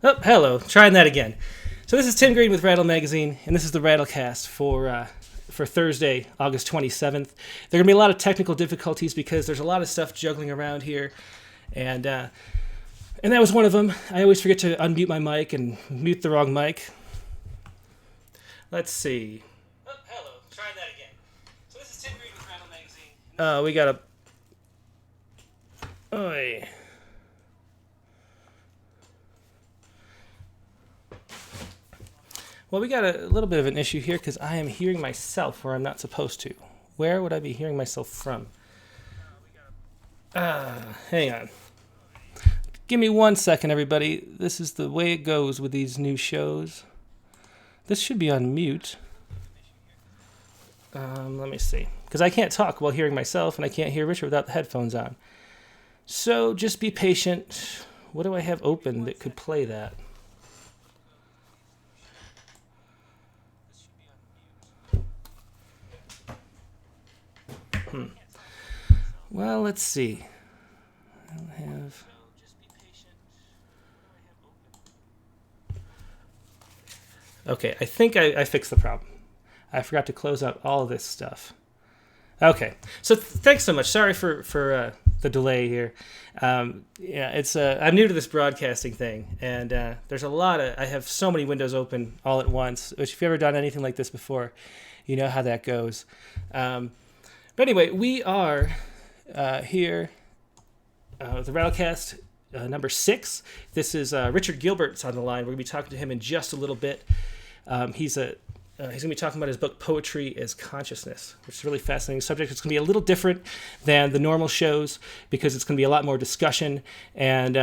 Oh, hello. Trying that again. So this is Tim Green with Rattle Magazine, and this is the Rattlecast for Thursday, August 27th. There are going to be a lot of technical difficulties because there's a lot of stuff juggling around here, and that was one of them. I always forget to unmute my mic and mute the wrong mic. Let's see. Oh, hello. Trying that again. So this is Tim Green with Rattle Magazine. We got a... Oy. Well, we got a little bit of an issue here because I am hearing myself where I'm not supposed to. Where would I be hearing myself from? Hang on. Give me 1 second, everybody. This is the way it goes with these new shows. This should be on mute. Let me see. Because I can't talk while hearing myself, and I can't hear Richard without the headphones on. So just be patient. What do I have open that could play that? Well, let's see. I'll have... Okay, I think I fixed the problem. I forgot to close out all of this stuff. Okay, so thanks so much. Sorry for the delay here. It's I'm new to this broadcasting thing, and there's a lot of... I have so many windows open all at once, which if you've ever done anything like this before, you know how that goes. But anyway, we are here, the Rattlecast number 6. This is Richard Gilbert's on the line. We're going to be talking to him in just a little bit. He's going to be talking about his book, Poetry as Consciousness, which is a really fascinating subject. It's going to be a little different than the normal shows because it's going to be a lot more discussion and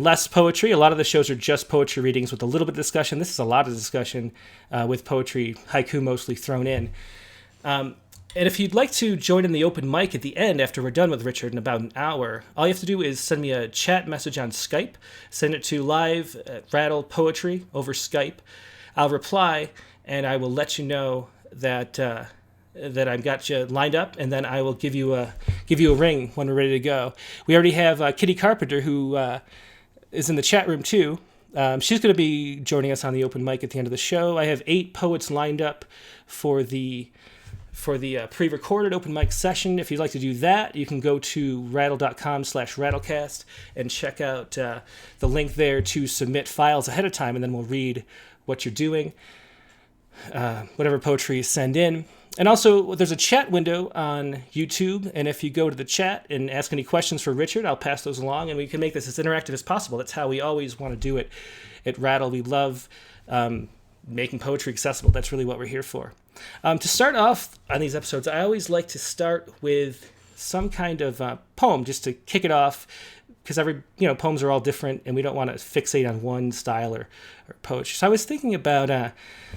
less poetry. A lot of the shows are just poetry readings with a little bit of discussion. This is a lot of discussion with poetry, haiku mostly thrown in. And if you'd like to join in the open mic at the end after we're done with Richard in about an hour, all you have to do is send me a chat message on Skype. Send it to live at Rattle Poetry over Skype. I'll reply, and I will let you know that I've got you lined up, and then I will give you a ring when we're ready to go. We already have Kitty Carpenter, who is in the chat room too. She's going to be joining us on the open mic at the end of the show. I have 8 poets lined up for the pre-recorded open mic session. If you'd like to do that, you can go to rattle.com/rattlecast and check out the link there to submit files ahead of time, and then we'll read what you're doing, whatever poetry you send in. And also, there's a chat window on YouTube, and if you go to the chat and ask any questions for Richard, I'll pass those along, and we can make this as interactive as possible. That's how we always want to do it at Rattle. We love making poetry accessible. That's really what we're here for. To start off on these episodes, I always like to start with some kind of poem just to kick it off, because poems are all different, and we don't want to fixate on one style or poetry. So I was thinking about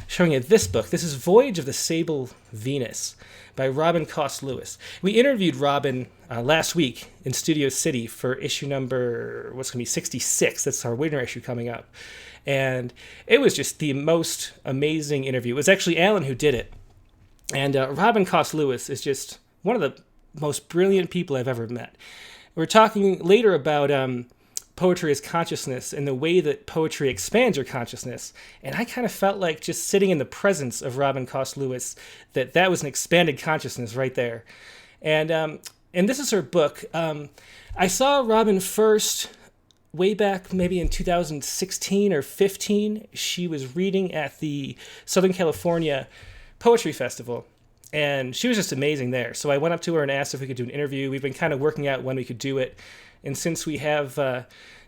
showing you this book. This is Voyage of the Sable Venus by Robin Cost Lewis. We interviewed Robin last week in Studio City for issue number, what's going to be 66. That's our winter issue coming up. And it was just the most amazing interview. It was actually Allen who did it. And Robin Cost Lewis is just one of the most brilliant people I've ever met. We're talking later about poetry as consciousness and the way that poetry expands your consciousness. And I kind of felt like just sitting in the presence of Robin Cost Lewis, that was an expanded consciousness right there. And this is her book. I saw Robin first way back maybe in 2016 or 15. She was reading at the Southern California Poetry Festival, and she was just amazing there. So I went up to her and asked if we could do an interview. We've been kind of working out when we could do it, and since we have the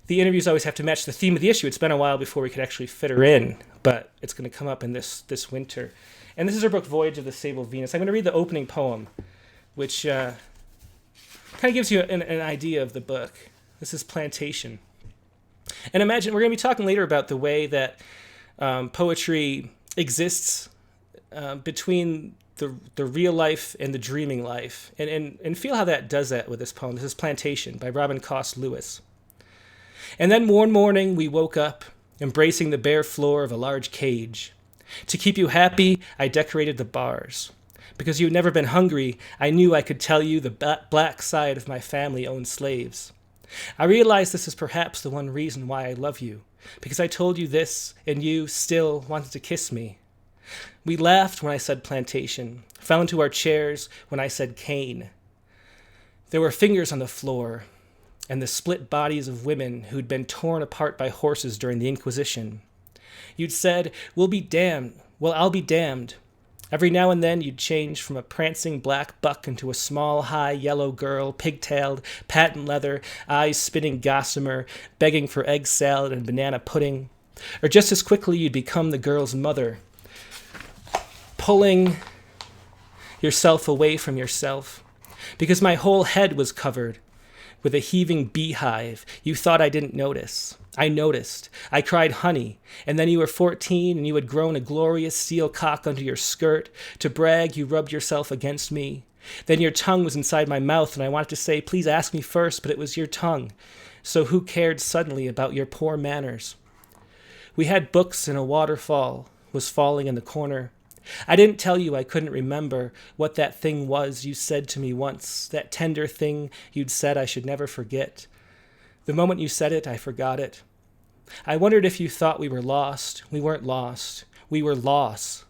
interviews always have to match the theme of the issue, it's been a while before we could actually fit her in, but it's going to come up in this winter. And this is her book, Voyage of the Sable Venus. I'm going to read the opening poem, which kind of gives you an idea of the book. This is Plantation. And imagine, we're going to be talking later about the way that poetry exists between the real life and the dreaming life, and feel how that does that with this poem. This is Plantation by Robin Cost Lewis. And then one morning we woke up, embracing the bare floor of a large cage. To keep you happy, I decorated the bars. Because you had never been hungry, I knew I could tell you the black side of my family-owned slaves. I realize this is perhaps the one reason why I love you, because I told you this and you still wanted to kiss me. We laughed when I said plantation, fell into our chairs when I said cane. There were fingers on the floor and the split bodies of women who'd been torn apart by horses during the Inquisition. You'd said, "We'll be damned. Well, I'll be damned." Every now and then you'd change from a prancing black buck into a small, high, yellow girl, pigtailed, patent leather, eyes spinning gossamer, begging for egg salad and banana pudding. Or just as quickly you'd become the girl's mother, pulling yourself away from yourself. Because my whole head was covered with a heaving beehive, you thought I didn't notice. I noticed. I cried honey, and then you were 14 and you had grown a glorious steel cock under your skirt. To brag, you rubbed yourself against me. Then your tongue was inside my mouth, and I wanted to say, "Please ask me first," but it was your tongue. So who cared suddenly about your poor manners? We had books, and a waterfall was falling in the corner. I didn't tell you I couldn't remember what that thing was you said to me once, that tender thing you'd said I should never forget. The moment you said it, I forgot it. I wondered if you thought we were lost. We weren't lost. We were loss.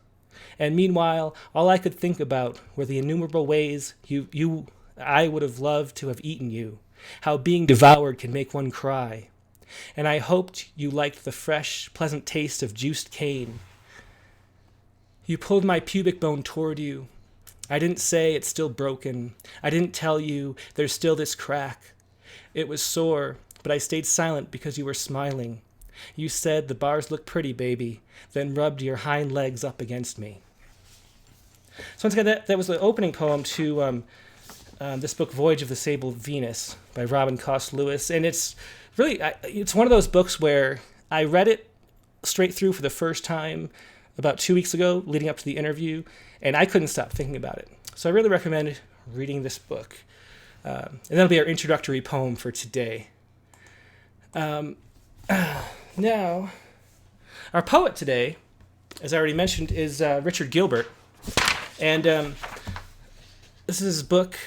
And meanwhile, all I could think about were the innumerable ways I would have loved to have eaten you, how being devoured can make one cry. And I hoped you liked the fresh, pleasant taste of juiced cane. You pulled my pubic bone toward you. I didn't say it's still broken. I didn't tell you there's still this crack. It was sore, but I stayed silent because you were smiling. You said, "The bars look pretty, baby," then rubbed your hind legs up against me. So once again, that was the opening poem to this book, Voyage of the Sable Venus, by Robin Cost Lewis. And it's really, it's one of those books where I read it straight through for the first time about 2 weeks ago, leading up to the interview, and I couldn't stop thinking about it. So I really recommend reading this book. And that'll be our introductory poem for today. Now, our poet today, as I already mentioned, is Richard Gilbert. And this is his book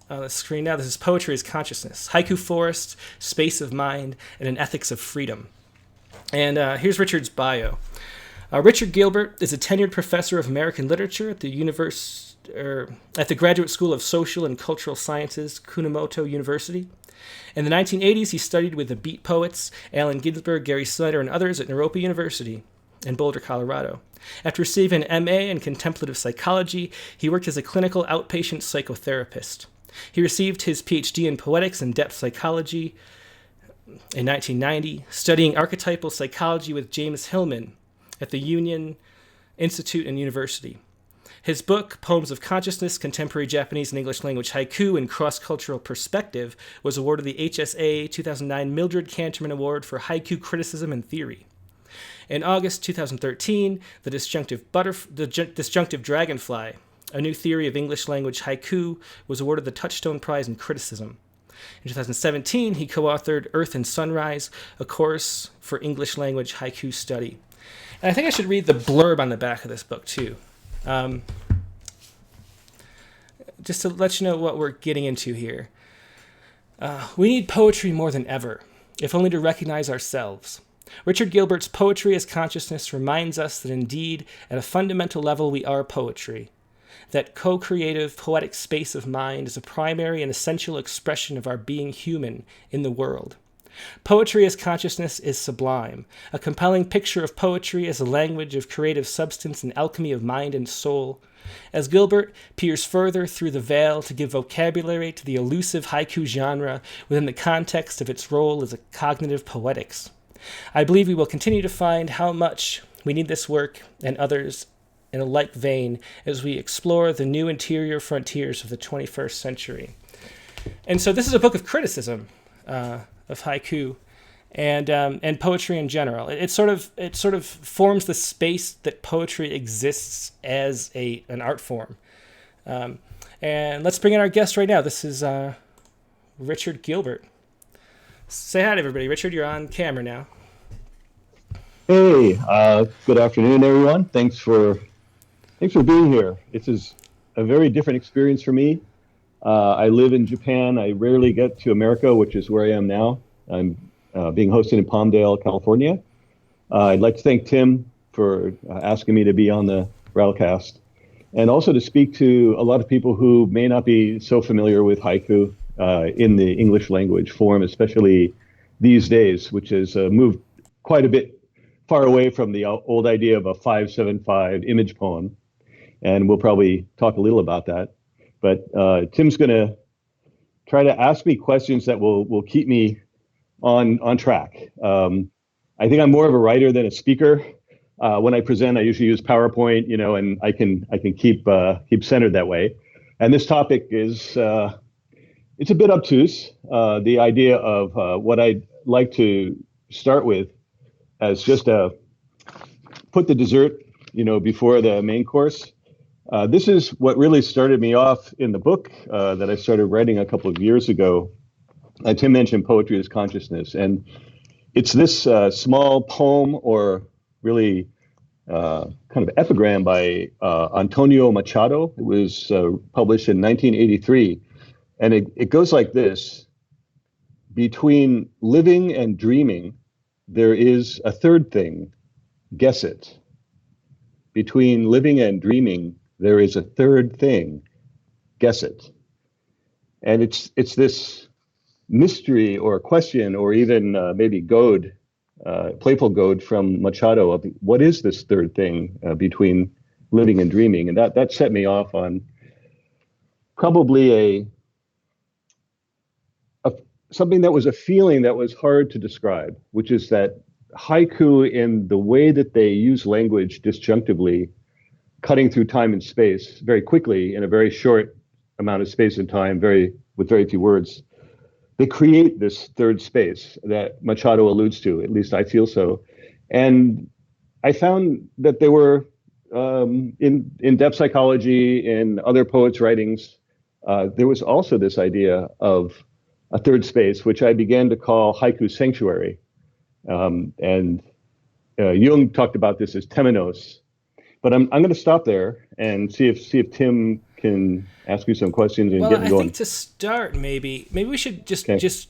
on the screen now. This is Poetry as Consciousness, Haiku Forest, Space of Mind, and an Ethics of Freedom. And here's Richard's bio. Richard Gilbert is a tenured professor of American literature at the Graduate School of Social and Cultural Sciences, Kumamoto University. In the 1980s, he studied with the Beat poets Allen Ginsberg, Gary Snyder, and others at Naropa University in Boulder, Colorado. After receiving an MA in Contemplative Psychology, he worked as a clinical outpatient psychotherapist. He received his Ph.D. in Poetics and Depth Psychology in 1990, studying Archetypal Psychology with James Hillman at the Union Institute and University. His book, Poems of Consciousness, Contemporary Japanese and English-Language Haiku in Cross-Cultural Perspective, was awarded the HSA 2009 Mildred Kanterman Award for Haiku Criticism and Theory. In August 2013, the Disjunctive Dragonfly, a new theory of English-language haiku, was awarded the Touchstone Prize in Criticism. In 2017, he co-authored Earth and Sunrise, a course for English-language haiku study. And I think I should read the blurb on the back of this book, too. Just to let you know what we're getting into here. We need poetry more than ever, if only to recognize ourselves. Richard Gilbert's Poetry as Consciousness reminds us that indeed, at a fundamental level, we are poetry. That co-creative, poetic space of mind is a primary and essential expression of our being human in the world. Poetry as Consciousness is sublime, a compelling picture of poetry as a language of creative substance and alchemy of mind and soul. As Gilbert peers further through the veil to give vocabulary to the elusive haiku genre within the context of its role as a cognitive poetics, I believe we will continue to find how much we need this work and others in a like vein as we explore the new interior frontiers of the 21st century. And so this is a book of criticism of haiku and poetry in general. It sort of forms the space that poetry exists as an art form. And let's bring in our guest right now. This is Richard Gilbert. Say hi to everybody. Richard, you're on camera now. Hey, good afternoon, everyone. Thanks for being here. This is a very different experience for me. I live in Japan. I rarely get to America, which is where I am now. I'm being hosted in Palmdale, California. I'd like to thank Tim for asking me to be on the Rattlecast, and also to speak to a lot of people who may not be so familiar with haiku in the English language form, especially these days, which has moved quite a bit far away from the old idea of a 5/7/5 image poem. And we'll probably talk a little about that. But Tim's going to try to ask me questions that will keep me on track. I think I'm more of a writer than a speaker. When I present, I usually use PowerPoint, and I can keep centered that way. And this topic is it's a bit obtuse. The idea of what I'd like to start with as just put the dessert, before the main course. This is what really started me off in the book that I started writing a couple of years ago. Tim mentioned Poetry as Consciousness, and it's this small poem, or really kind of epigram by Antonio Machado. It was published in 1983, and it goes like this. Between living and dreaming, there is a third thing. Guess it. Between living and dreaming, there is a third thing. Guess it. And it's this mystery or question, or even maybe goad, playful goad from Machado of what is this third thing between living and dreaming. And that set me off on probably something that was a feeling that was hard to describe, which is that haiku, in the way that they use language disjunctively, cutting through time and space very quickly in a very short amount of space and time, with very few words, they create this third space that Machado alludes to. At least I feel so. And I found that there were in depth psychology, in other poets' writings, there was also this idea of a third space, which I began to call haiku sanctuary. And Jung talked about this as temenos. But I'm going to stop there and see if Tim can ask you some questions and get me going. Well, I think to start, maybe we should just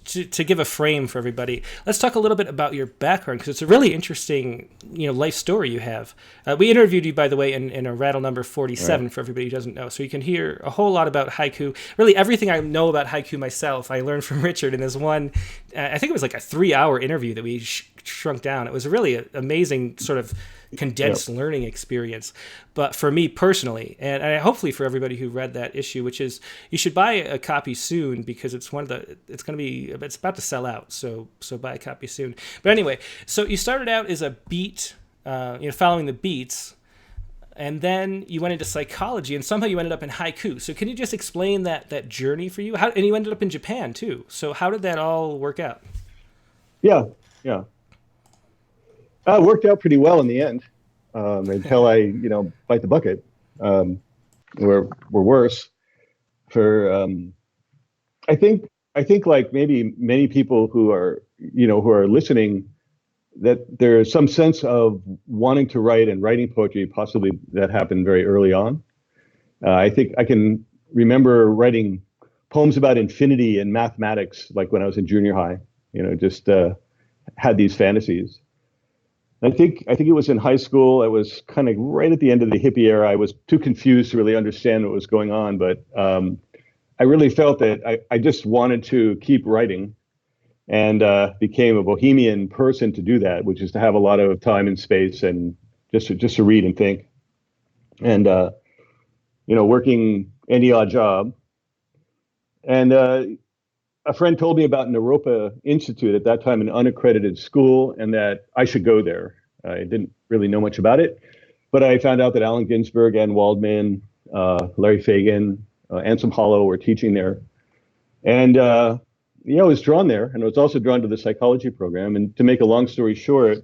to give a frame for everybody. Let's talk a little bit about your background, because it's a really interesting life story you have. We interviewed you, by the way, in a rattle number 47, right, for everybody who doesn't know. So you can hear a whole lot about haiku. Really, everything I know about haiku myself, I learned from Richard in this one. I think it was like a 3-hour interview that we shrunk down. It was a really amazing sort of condensed learning experience. But for me personally, and hopefully for everybody who read that issue, which is, you should buy a copy soon, because it's it's about to sell out. So buy a copy soon. But anyway, so you started out as a beat, following the beats, and then you went into psychology, and somehow you ended up in haiku. So can you just explain that journey for you? And you ended up in Japan too. So how did that all work out? Yeah. It worked out pretty well in the end, until I, bite the bucket, or worse. I think like maybe many people who are listening, that there's some sense of wanting to write and writing poetry, possibly that happened very early on. I think I can remember writing poems about infinity and mathematics, like when I was in junior high. Just had these fantasies. I think it was in high school. I was kind of right at the end of the hippie era. I was too confused to really understand what was going on, but I really felt that I just wanted to keep writing, and became a bohemian person to do that, which is to have a lot of time and space and just to read and think, and working any odd job. And a friend told me about Naropa Institute, at that time an unaccredited school, and that I should go there. I didn't really know much about it, but I found out that Allen Ginsberg, Anne Waldman, Larry Fagan, Anselm Hollow were teaching there. And I was drawn there, and I was also drawn to the psychology program. And to make a long story short,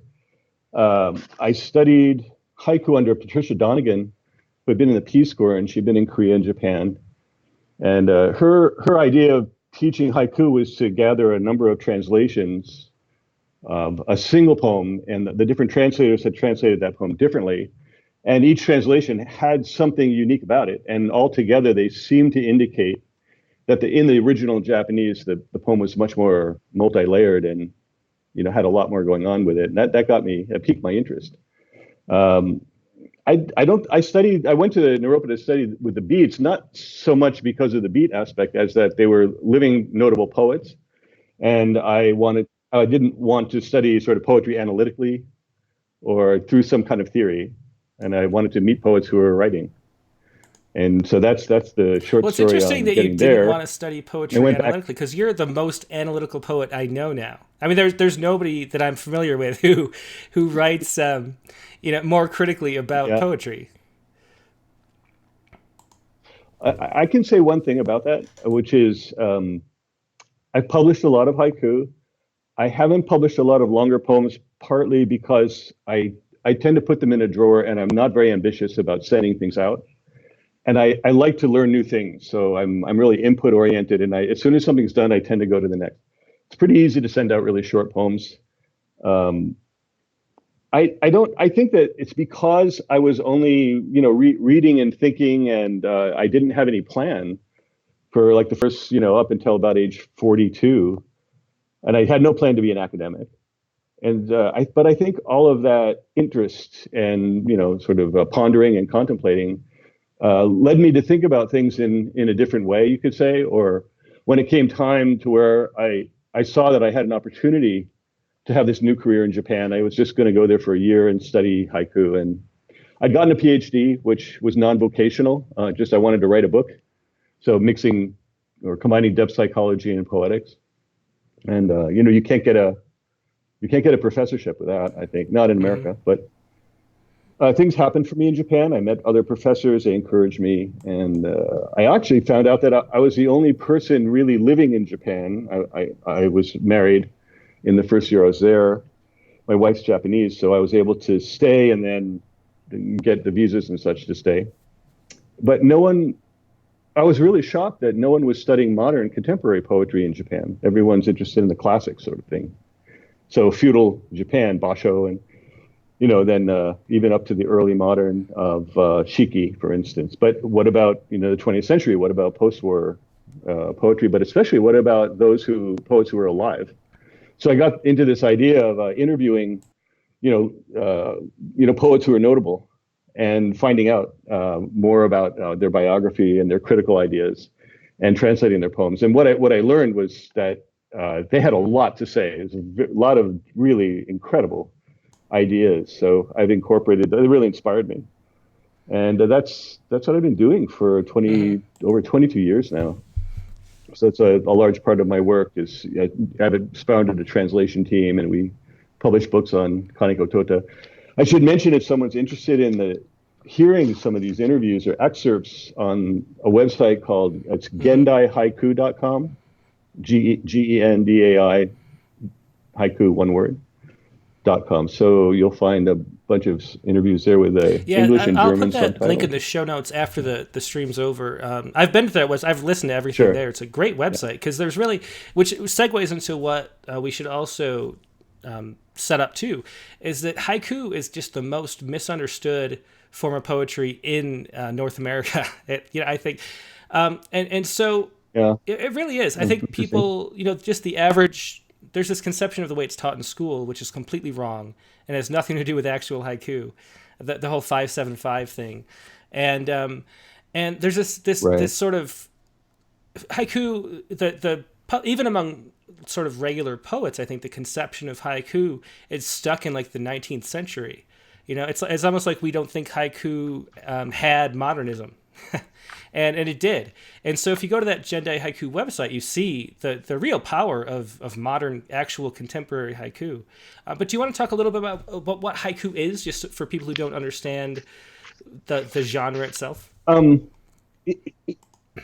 I studied haiku under Patricia Donegan, who had been in the Peace Corps, and she'd been in Korea and Japan. And her idea of teaching haiku was to gather a number of translations of a single poem, and the different translators had translated that poem differently, and each translation had something unique about it, and altogether they seemed to indicate that in the original Japanese, the poem was much more multi-layered and had a lot more going on with it, and that piqued my interest. I went to Naropa to study with the beats, not so much because of the beat aspect as that they were living notable poets, and I didn't want to study sort of poetry analytically or through some kind of theory, and I wanted to meet poets who were writing. And so that's the short story. Well, it's interesting that you didn't want to study poetry analytically, because you're the most analytical poet I know now. I mean, there's nobody that I'm familiar with who writes more critically about poetry. I can say one thing about that, which is I've published a lot of haiku. I haven't published a lot of longer poems, partly because I tend to put them in a drawer, and I'm not very ambitious about sending things out. And I like to learn new things, so I'm really input oriented. And as soon as something's done, I tend to go to the next. It's pretty easy to send out really short poems. I think that it's because I was only reading and thinking, and I didn't have any plan for like the first up until about age 42, and I had no plan to be an academic. And but I think all of that interest and sort of pondering and contemplating led me to think about things in a different way, you could say. Or when it came time to where I saw that I had an opportunity to have this new career in Japan, I was just going to go there for a year and study haiku. And I'd gotten a Ph.D., which was non-vocational. I wanted to write a book, so mixing or combining depth psychology and poetics. And you can't get a professorship with that, I think, not in America, but. Things happened for me in Japan. I met other professors. They encouraged me. And I actually found out that I was the only person really living in Japan. I was married in the first year I was there. My wife's Japanese, so I was able to stay and then get the visas and such to stay. But I was really shocked that no one was studying modern contemporary poetry in Japan. Everyone's interested in the classic sort of thing. So feudal Japan, Basho, and then even up to the early modern of Shiki, for instance. But what about the 20th century? What about post-war poetry? But especially, what about poets who were alive? So I got into this idea of interviewing, poets who are notable, and finding out more about their biography and their critical ideas, and translating their poems. And what I learned was that they had a lot to say. There's a lot of really incredible ideas. So I've incorporated. They really inspired me, and that's what I've been doing for over 22 years now. So that's a large part of my work. I've founded a translation team, and we publish books on Kaneko Tota. I should mention, if someone's interested in hearing some of these interviews or excerpts, on a website called GendaiHaiku.com, GENDAI haiku, one word. .com. So you'll find a bunch of interviews there with English and German subtitles. I'll put that link in the show notes after the stream's over. I've been to that website. I've listened to everything there. It's a great website, because there's really, which segues into what we should also set up too, is that haiku is just the most misunderstood form of poetry in North America. I think, and so it really is. I think people, just the average. There's this conception of the way it's taught in school, which is completely wrong and has nothing to do with actual haiku, the whole 5-7-5 thing, and there's this sort of haiku. Even among sort of regular poets, I think the conception of haiku is stuck in like the 19th century. It's almost like we don't think haiku had modernism. And it did. And so if you go to that Gendai Haiku website, you see the real power of modern, actual contemporary haiku. But do you want to talk a little bit about what haiku is, just for people who don't understand the genre itself?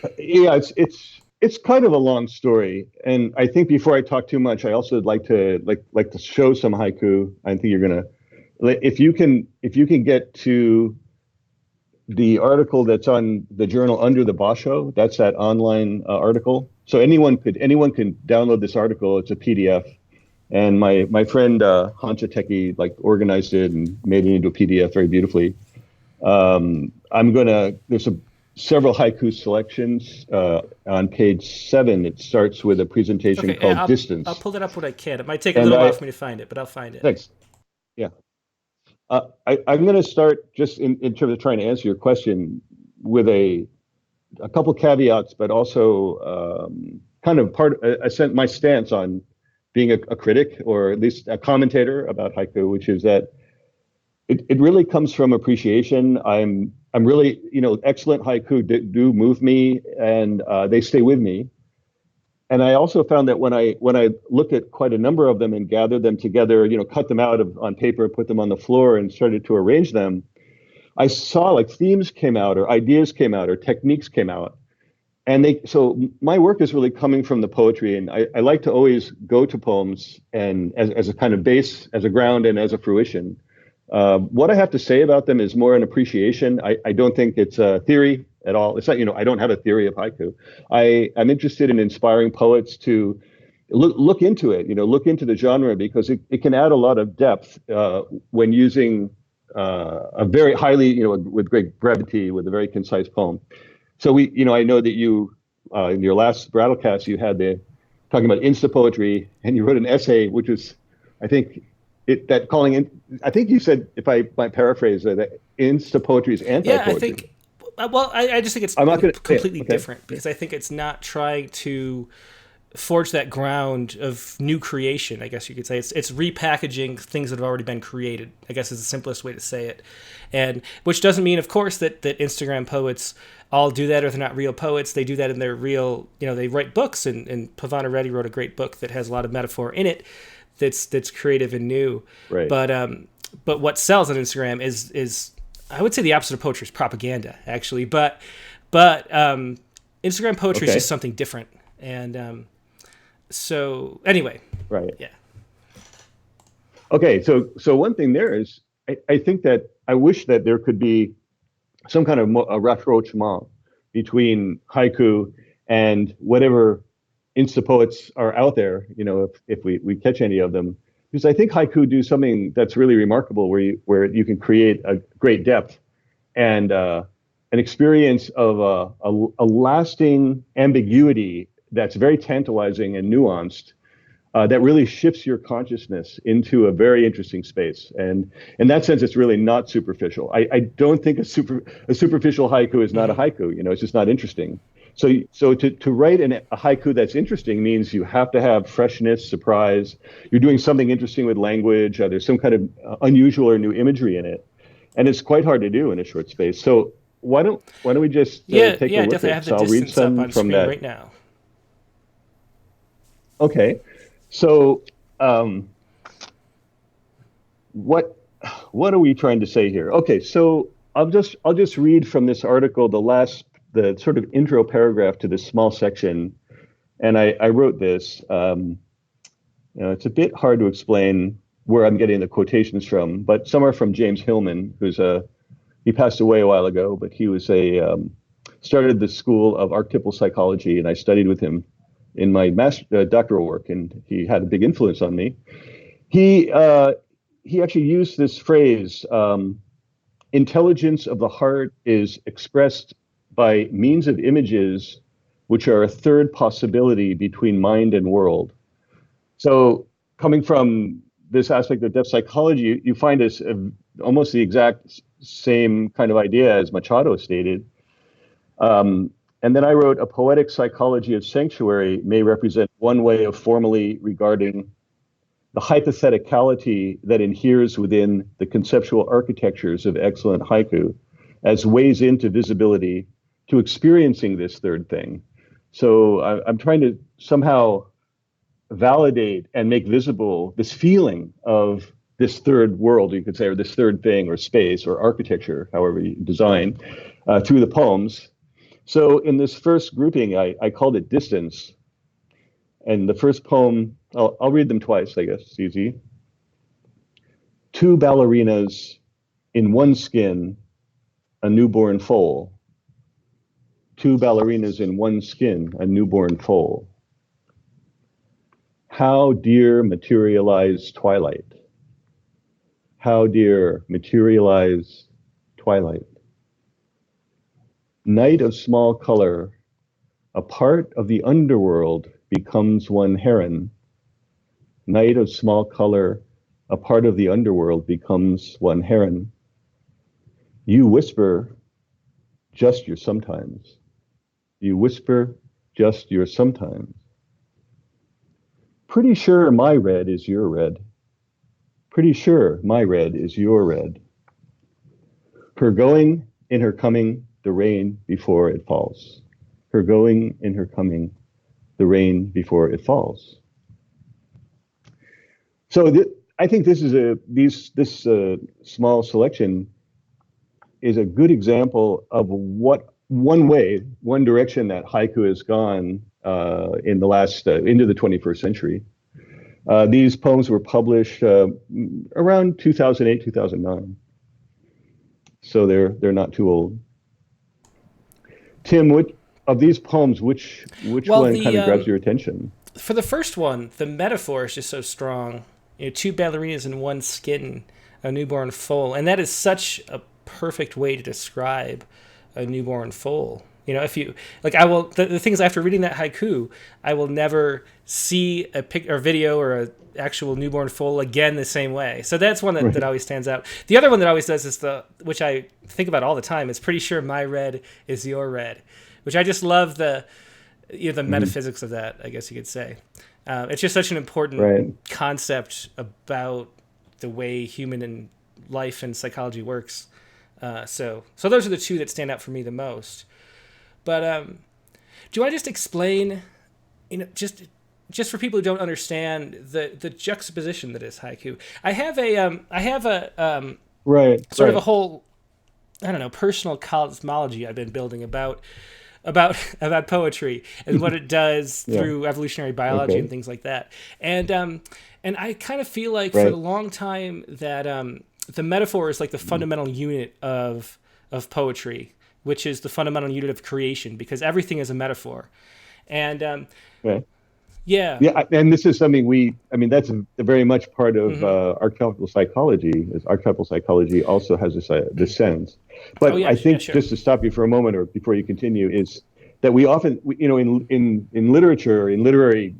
It's kind of a long story. And I think before I talk too much, I also would like to show some haiku. I think you're gonna, if you can get to the article that's on the journal Under the Basho, that's that online article. So anyone can download this article. It's a PDF, and my friend Hancha Teki organized it and made it into a PDF very beautifully. There's several haiku selections. On page 7, it starts with a presentation called Distance. I'll pull it up when I can. It might take a little while for me to find it, but I'll find it. Thanks. Yeah. I'm going to start just in terms of trying to answer your question with a couple caveats, but also kind of my stance on being a critic, or at least a commentator about haiku, which is that it really comes from appreciation. I'm really, excellent haiku do move me, and they stay with me. And I also found that when I looked at quite a number of them and gathered them together, cut them out on paper, put them on the floor, and started to arrange them, I saw like themes came out, or ideas came out, or techniques came out. And so my work is really coming from the poetry, and I like to always go to poems and as a kind of base, as a ground, and as a fruition. What I have to say about them is more an appreciation. I don't think it's a theory at all. It's not, I don't have a theory of haiku. I'm interested in inspiring poets to look into it, look into the genre, because it can add a lot of depth when using a very highly, with great brevity, with a very concise poem. So I know that you, in your last Rattlecast, you had talking about insta poetry, and you wrote an essay, which was, I think, I think you said, if I might paraphrase, that insta poetry is anti-poetry. Yeah, I think. Well, I just think it's completely different, because I think it's not trying to forge that ground of new creation, I guess you could say. It's repackaging things that have already been created, I guess is the simplest way to say it. And which doesn't mean, of course, that Instagram poets all do that, or they're not real poets. They do that in their real, they write books, and Pavana Reddy wrote a great book that has a lot of metaphor in it that's creative and new. Right. But what sells on Instagram is I would say the opposite of poetry is propaganda, actually. But Instagram poetry is just something different. And so anyway. Right. Yeah. Okay. So one thing there is, I think that I wish that there could be some kind of a rapprochement between haiku and whatever insta poets are out there, if we catch any of them. Because I think haiku do something that's really remarkable, where you can create a great depth and an experience of a lasting ambiguity that's very tantalizing and nuanced, that really shifts your consciousness into a very interesting space. And in that sense, it's really not superficial. I don't think a superficial haiku is not a haiku. It's just not interesting. So to write a haiku that's interesting means you have to have freshness, surprise. You're doing something interesting with language. There's some kind of unusual or new imagery in it, and it's quite hard to do in a short space. So why don't we just take a look at it? So I'll read some up on from that right now. Okay, so what are we trying to say here? Okay, so I'll just read from this article the sort of intro paragraph to this small section, and I wrote this. It's a bit hard to explain where I'm getting the quotations from, but some are from James Hillman, he passed away a while ago, but he was started the School of Archetypal Psychology, and I studied with him in my doctoral work, and he had a big influence on me. He actually used this phrase, intelligence of the heart is expressed by means of images which are a third possibility between mind and world. So coming from this aspect of depth psychology, you find this almost the exact same kind of idea as Machado stated. And then I wrote, a poetic psychology of sanctuary may represent one way of formally regarding the hypotheticality that inheres within the conceptual architectures of excellent haiku as ways into visibility to experiencing this third thing. So I'm trying to somehow validate and make visible this feeling of this third world, you could say, or this third thing, or space, or architecture, however you design, through the poems. So in this first grouping, I called it Distance. And the first poem, I'll read them twice, I guess, it's easy. Two ballerinas in one skin, a newborn foal. Two ballerinas in one skin, a newborn foal. How dear materialize twilight. How dear materialize twilight. Night of small color, a part of the underworld becomes one heron. Night of small color, a part of the underworld becomes one heron. You whisper just your sometimes. You whisper just your sometimes. Pretty sure my red is your red. Pretty sure my red is your red. Her going in her coming, the rain before it falls. Her going in her coming, the rain before it falls. So I think this is small selection is a good example of one direction that haiku has gone in the last into the 21st century. These poems were published around 2008, 2009. So they're not too old. Tim, of these poems, which one kind of grabs your attention? For the first one, the metaphor is just so strong. Two ballerinas in one skin, a newborn foal, and that is such a perfect way to describe a newborn foal. If you like, I will. The thing is, after reading that haiku, I will never see a pic or video or an actual newborn foal again the same way. So that's one that always stands out. The other one that always does is which I think about all the time. Is pretty sure my red is your red, which I just love the metaphysics of that. I guess you could say. It's just such an important concept about the way human and life and psychology works. So those are the two that stand out for me the most. But do I just explain, just for people who don't understand the juxtaposition that is haiku? I have a sort of a whole, I don't know, personal cosmology I've been building about poetry and what it does through evolutionary biology and things like that. And I kind of feel like for a long time that the metaphor is like the fundamental unit of poetry, which is the fundamental unit of creation, because everything is a metaphor. And and this is something that's very much part of archetypal psychology. Archetypal psychology also has this sense. But I think just to stop you for a moment, or before you continue, is that we often, in literature, in literary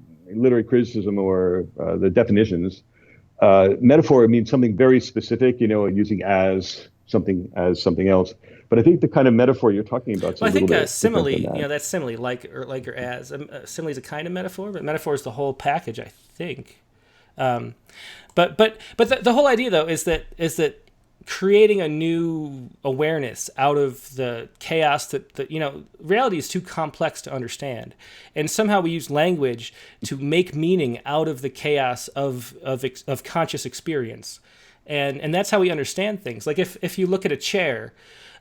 criticism, or the definitions, metaphor means something very specific. Using as something else. But I think the kind of metaphor you're talking about is a little bit simile, different than that. That's simile, like or as. Simile is a kind of metaphor, but metaphor is the whole package, I think. But the whole idea, though, is that creating a new awareness out of the chaos that reality is too complex to understand, and somehow we use language to make meaning out of the chaos of conscious experience, and that's how we understand things. Like if you look at a chair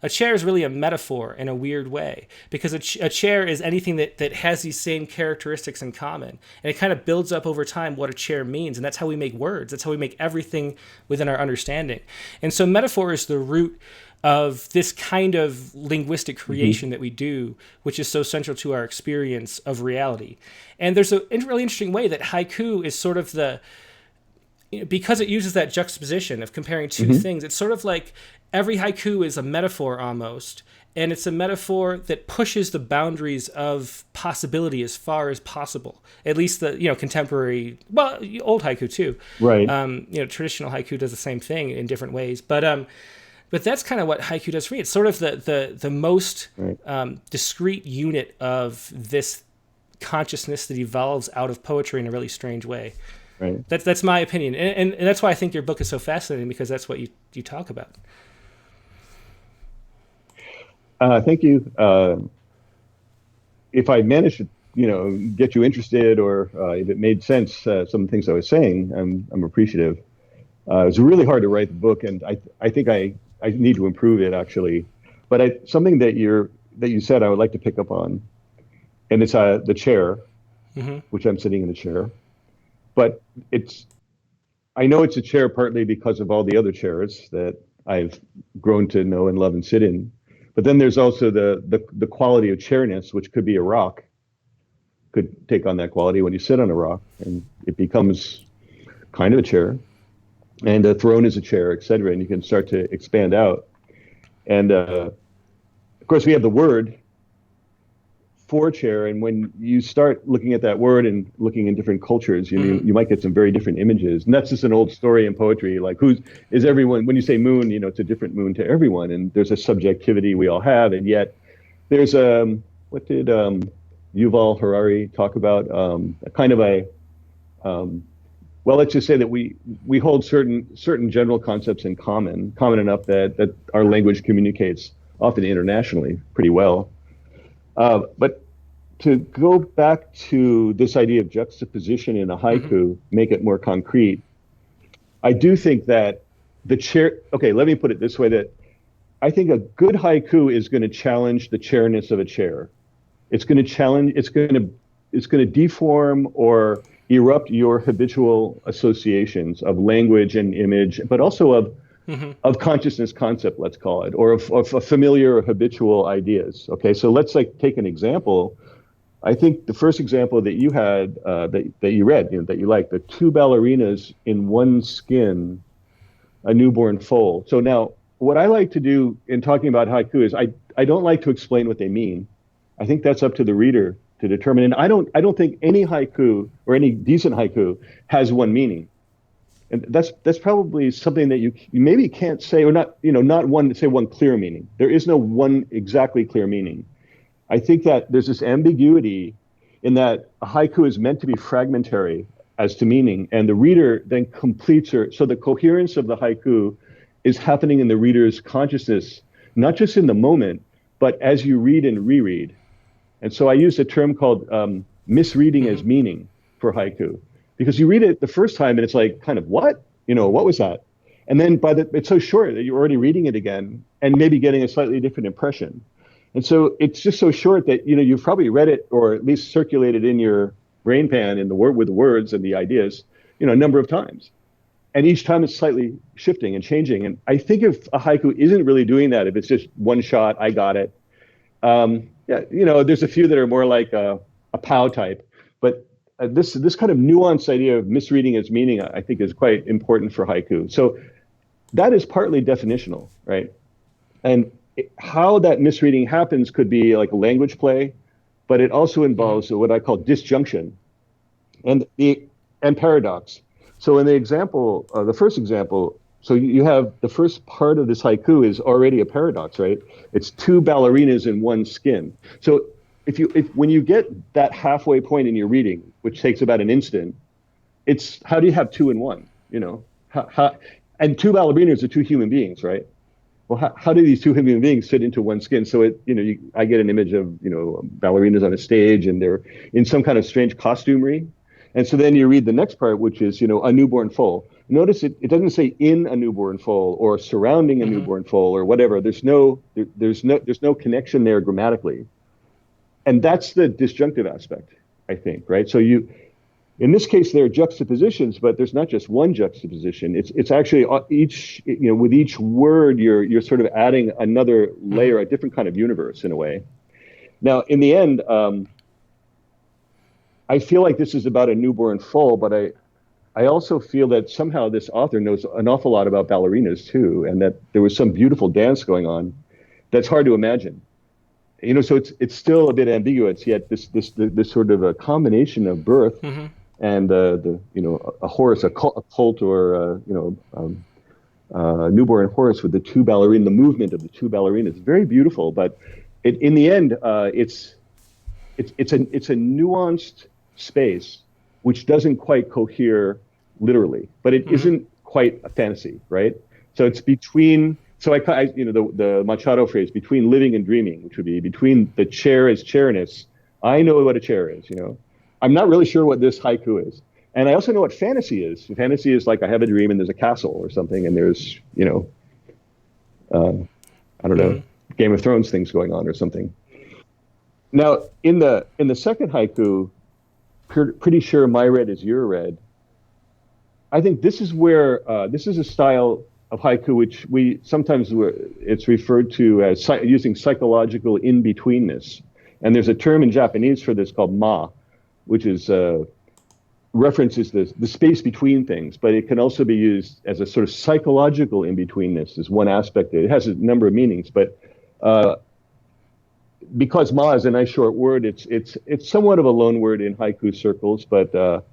is really a metaphor in a weird way, because a chair is anything that has these same characteristics in common, and it kind of builds up over time what a chair means, and that's how we make words. That's how we make everything within our understanding. And so metaphor is the root of this kind of linguistic creation that we do, which is so central to our experience of reality. And there's a really interesting way that haiku is sort of because it uses that juxtaposition of comparing two things. It's sort of like every haiku is a metaphor almost, and it's a metaphor that pushes the boundaries of possibility as far as possible. At least the contemporary, old haiku too. Right. Traditional haiku does the same thing in different ways, but that's kind of what haiku does for me. It's sort of the most discrete unit of this consciousness that evolves out of poetry in a really strange way. Right. That's my opinion, and that's why I think your book is so fascinating, because that's what you talk about. Thank you. If I managed to, get you interested, or if it made sense, some of the things I was saying, I'm appreciative. It was really hard to write the book, and I think I need to improve it, actually. But something that you said I would like to pick up on, and it's the chair, which I'm sitting in the chair. But I know it's a chair partly because of all the other chairs that I've grown to know and love and sit in. But then there's also the quality of chairness, which could be a rock, could take on that quality when you sit on a rock, and it becomes kind of a chair. And a throne is a chair, et cetera, and you can start to expand out. And course, we have the word for chair, and when you start looking at that word and looking in different cultures, you might get some very different images. And that's just an old story in poetry. Like, is everyone? When you say moon, it's a different moon to everyone, and there's a subjectivity we all have, and yet there's what did Yuval Harari talk about? A kind of a well, let's just say that we hold certain general concepts in common enough that our language communicates often internationally pretty well. But to go back to this idea of juxtaposition in a haiku, make it more concrete, I do think that the chair, okay, let me put it this way, that I think a good haiku is going to challenge the chairness of a chair. It's going to deform or erupt your habitual associations of language and image, but also of consciousness concept, let's call it, or of familiar or habitual ideas. Okay, so let's take an example. I think the first example that you had, that you read, that you liked, the two ballerinas in one skin, a newborn foal. So now, what I like to do in talking about haiku is I don't like to explain what they mean. I think that's up to the reader to determine. And I don't think any haiku or any decent haiku has one meaning. And that's probably something that you maybe can't say, or not one clear meaning. There is no one exactly clear meaning. I think that there's this ambiguity in that a haiku is meant to be fragmentary as to meaning, and the reader then completes her. So the coherence of the haiku is happening in the reader's consciousness, not just in the moment, but as you read and reread. And so I use a term called misreading as meaning for haiku, because you read it the first time and it's like, kind of, what? What was that? And then it's so short that you're already reading it again and maybe getting a slightly different impression. And so it's just so short that, you've probably read it or at least circulated in your brain pan with the words and the ideas, a number of times. And each time it's slightly shifting and changing. And I think if a haiku isn't really doing that, if it's just one shot, I got it. There's a few that are more like a POW type, but this kind of nuanced idea of misreading as meaning, I think, is quite important for haiku. So that is partly definitional, right? And how that misreading happens could be like a language play, but it also involves what I call disjunction and paradox. So in the example, the first example, so you have the first part of this haiku is already a paradox, right? It's two ballerinas in one skin. So when you get that halfway point in your reading, which takes about an instant, it's how do you have two in one? And two ballerinas are two human beings, right? Well, how do these two human beings fit into one skin? So I get an image of ballerinas on a stage and they're in some kind of strange costumery. And so then you read the next part, which is, a newborn foal. Notice it doesn't say in a newborn foal or surrounding a newborn foal or whatever. There's no connection there grammatically. And that's the disjunctive aspect, I think, right? So in this case, there are juxtapositions, but there's not just one juxtaposition. It's actually with each word, you're sort of adding another layer, a different kind of universe in a way. Now, in the end, I feel like this is about a newborn foal, but I also feel that somehow this author knows an awful lot about ballerinas too, and that there was some beautiful dance going on that's hard to imagine. So it's still a bit ambiguous, yet this sort of a combination of birth and a horse, a colt or a newborn horse with the two ballerinas, the movement of the two ballerinas, very beautiful. But in the end, it's a nuanced space which doesn't quite cohere literally, but it isn't quite a fantasy, right? So it's between. So the Machado phrase, between living and dreaming, which would be between the chair as chairness. I know what a chair is, I'm not really sure what this haiku is. And I also know what fantasy is. Fantasy is like I have a dream and there's a castle or something and there's, I don't know, Game of Thrones things going on or something. Now, in the second haiku, pretty sure my red is your red. I think this is where, this is a style of haiku, which it's referred to as using psychological in-betweenness. And there's a term in Japanese for this called ma, which is references the space between things, but it can also be used as a sort of psychological in-betweenness is one aspect. It has a number of meanings, but because ma is a nice short word, it's somewhat of a loan word in haiku circles, but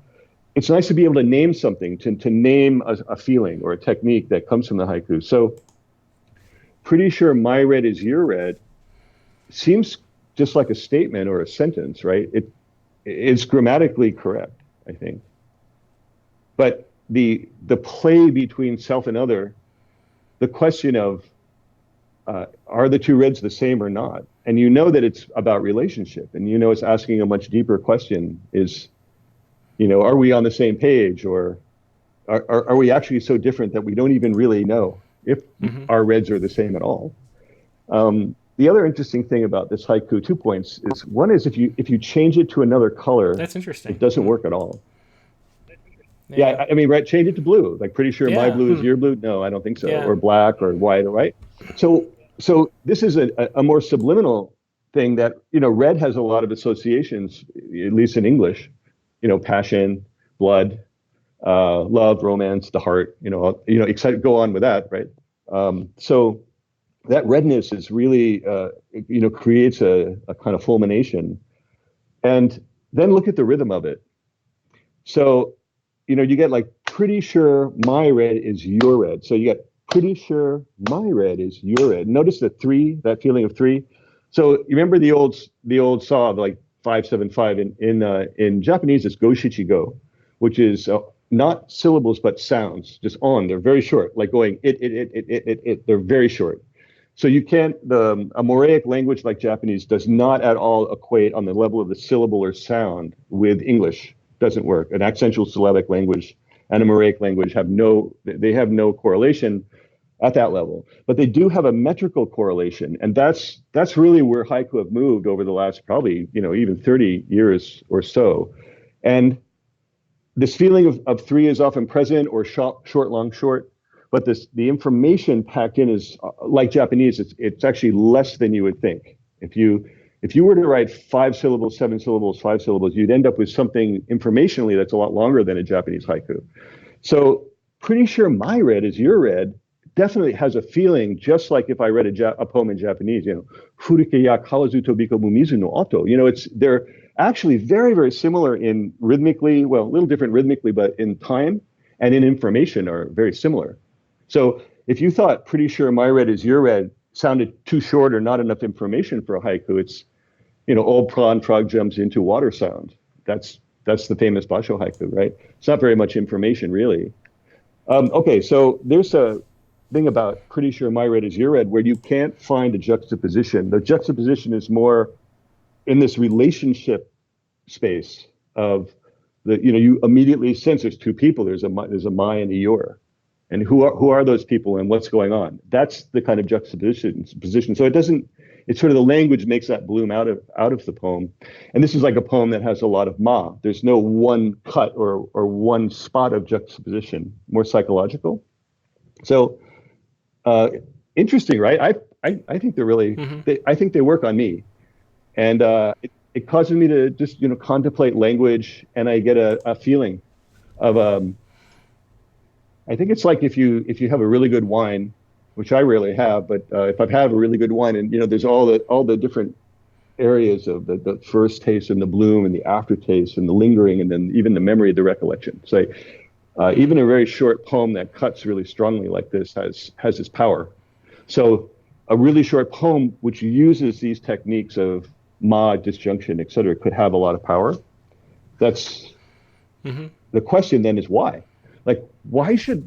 it's nice to be able to name something, to name a feeling or a technique that comes from the haiku. So pretty sure my red is your red seems just like a statement or a sentence, right? It's grammatically correct, I think. But the play between self and other, the question of are the two reds the same or not? And you know that it's about relationship, and you know it's asking a much deeper question: is, are we on the same page, or are we actually so different that we don't even really know if our reds are the same at all? The other interesting thing about this haiku, 2 points, is one is if you change it to another color, that's interesting. It doesn't work at all. Yeah, I mean, right? Change it to blue. Like, pretty sure my blue is your blue. No, I don't think so. Yeah. Or black or white, right? So this is a more subliminal thing that, red has a lot of associations, at least in English, passion, blood, love, romance, the heart, excited, go on with that, right? So that redness is really, creates a kind of fulmination. And then look at the rhythm of it. So, you get like, pretty sure my red is your red. So you get pretty sure my red is your red. Notice the three, that feeling of three. So you remember the old saw of like 5-7-5 in Japanese, it's go shichi go, which is not syllables but sounds, just on. They're very short, like going it. They're very short. So you can't, a Moraic language like Japanese does not at all equate on the level of the syllable or sound with English. Doesn't work. An accentual syllabic language and a Moraic language have no correlation at that level, but they do have a metrical correlation, and that's really where haiku have moved over the last probably even 30 years or so. And this feeling of three is often present, or short, long, short, but the information packed in is like Japanese. It's actually less than you would think. If you were to write 5 syllables, 7 syllables, 5 syllables, you'd end up with something informationally that's a lot longer than a Japanese haiku. So pretty sure my red is your red definitely has a feeling just like if I read a poem in Japanese, Furike ya kawazu tobiko mumizu no oto. They're actually very, very similar in rhythmically, well, a little different rhythmically, but in time and in information are very similar. So if you thought pretty sure my red is your red sounded too short or not enough information for a haiku, it's, old prawn frog jumps into water sound. That's the famous Basho haiku, right? It's not very much information, really. Okay, so there's a thing about pretty sure my red is your red where you can't find a juxtaposition. The juxtaposition is more in this relationship space of you immediately sense there's two people. There's a my and a your. And who are those people and what's going on? That's the kind of juxtaposition. So it's sort of the language makes that bloom out of the poem. And this is like a poem that has a lot of ma. There's no one cut or one spot of juxtaposition, more psychological. So interesting, right? I think they're really, I think they work on me. And it causes me to just, contemplate language, and I get a feeling of, I think it's like if you have a really good wine, which I rarely have, but if I've had a really good wine, and there's all the different areas of the first taste and the bloom and the aftertaste and the lingering, and then even the memory, the recollection. So even a very short poem that cuts really strongly like this has this power. So a really short poem which uses these techniques of ma, disjunction, etc., could have a lot of power. That's the question then is why? Like, why should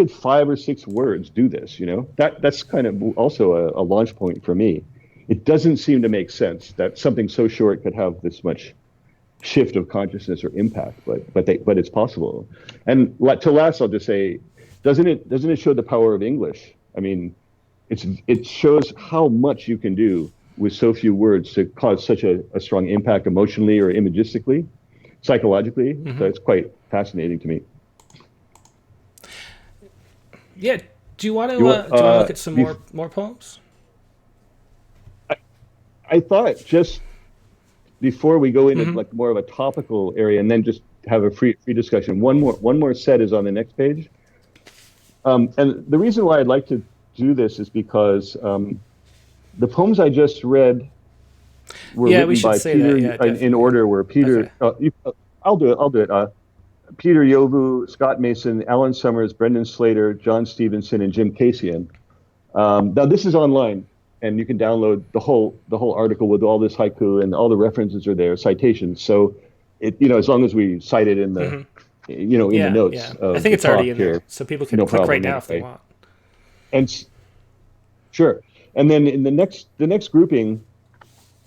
5 or 6 words do this? That's kind of also a launch point for me. It doesn't seem to make sense that something so short could have this much shift of consciousness or impact, but it's possible. And to last, I'll just say, doesn't it show the power of English? I mean, it shows how much you can do with so few words to cause such a strong impact emotionally or imagistically, psychologically. So it's quite fascinating to me. Yeah. Do you want to look at some more poems? I thought just before we go into like more of a topical area, and then just have a free discussion. One more set is on the next page. And the reason why I'd like to do this is because the poems I just read were Yeah, we written should by say Peter that. Yeah, in definitely. order. Where Peter, Okay. I'll do it. I'll do it. Peter Yovu, Scott Mason, Alan Summers, Brendan Slater, John Stevenson, and Jim Casian. Now this is online, and you can download the whole article with all this haiku, and all the references are there, citations. So, as long as we cite it in the, Hmm. in the Yeah, notes yeah. I of think the it's already talk in here, there, so people can no click right problem now if they anyway. want. And sure. And then in the next grouping,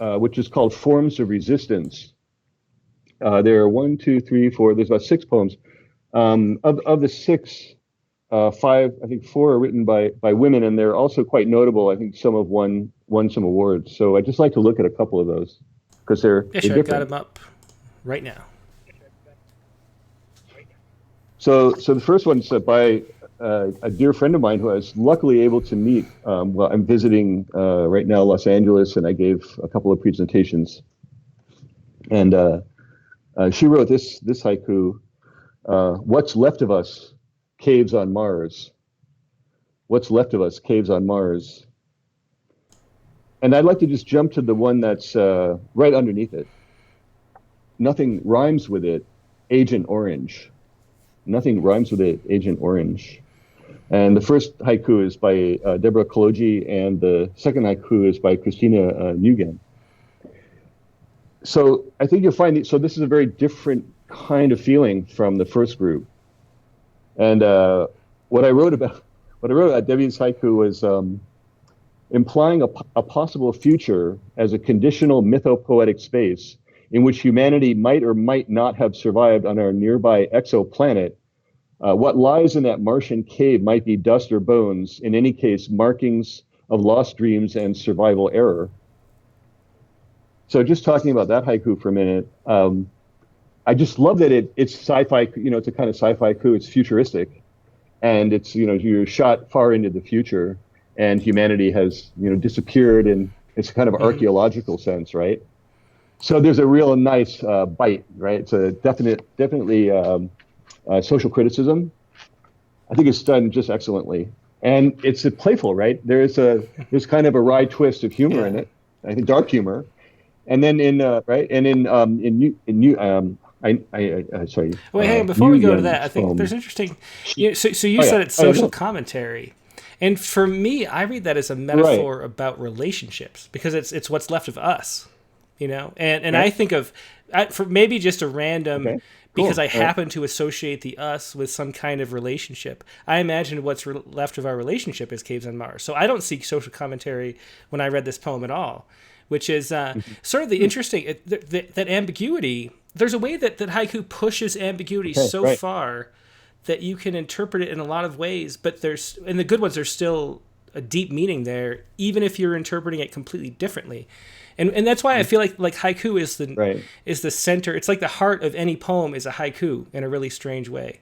which is called Forms of Resistance, there are one, two, three, four. There's about 6 poems. Of the 6, 5, I think 4 are written by women, and they're also quite notable. I think some have won some awards. So I'd just like to look at a couple of those because they're Yeah, they're sure. Got different. them up right now. So the first one's by a dear friend of mine who I was luckily able to meet. Well, I'm visiting right now Los Angeles, and I gave a couple of presentations. And she wrote this haiku: "What's left of us, caves on Mars. What's left of us, caves on Mars." And I'd like to just jump to the one that's right underneath it. Nothing rhymes with it, Agent Orange. Nothing rhymes with it, Agent Orange. And the first haiku is by Deborah Koloji, and the second haiku is by Christina Nguyen. So I think you'll find so this is a very different kind of feeling from the first group. And what I wrote about Debbie's haiku was implying a possible future as a conditional mythopoetic space in which humanity might or might not have survived on our nearby exoplanet. What lies in that Martian cave might be dust or bones, in any case, markings of lost dreams and survival error. So just talking about that haiku for a minute, I just love that it's sci-fi, it's a kind of sci-fi haiku, it's futuristic, and it's, you're shot far into the future, and humanity has, disappeared, and it's kind of Hmm. archaeological sense, right? So there's a real nice bite, right? It's a definitely social criticism. I think it's done just excellently, and it's a playful, right? There's kind of a wry twist of humor in Yeah. it. I think dark humor, and then Wait, hang on. Before we Yu go to that, I Yen's think there's poem. interesting. She, So you oh yeah, said it's oh yeah, social no, commentary, and for me, I read that as a right, metaphor about relationships because it's what's left of us, and okay, I think of for maybe just a random okay, because cool, I all right, happen to associate the us with some kind of relationship. I imagine what's left of our relationship is caves on Mars. So I don't see social commentary when I read this poem at all, which is sort of the interesting that ambiguity. There's a way that haiku pushes ambiguity okay, so right, far that you can interpret it in a lot of ways, but there's in the good ones there's still a deep meaning there, even if you're interpreting it completely differently. And that's why I feel like haiku right, is the center. It's like the heart of any poem is a haiku in a really strange way.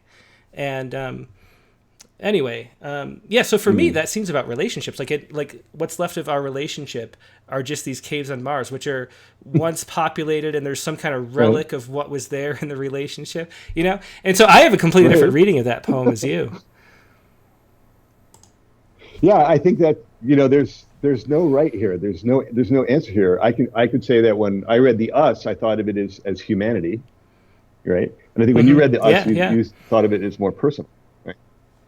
And anyway, yeah. So for me, mm, that seems about relationships. Like what's left of our relationship are just these caves on Mars, which are once populated, and there's some kind of right, relic of what was there in the relationship. And so I have a completely different right. reading of that poem as you. Yeah, I think that there's no right here. There's no answer here. I could say that when I read the us, I thought of it as humanity, right? And I think when you Hmm. read the us, Yeah, you yeah. you thought of it as more personal, right?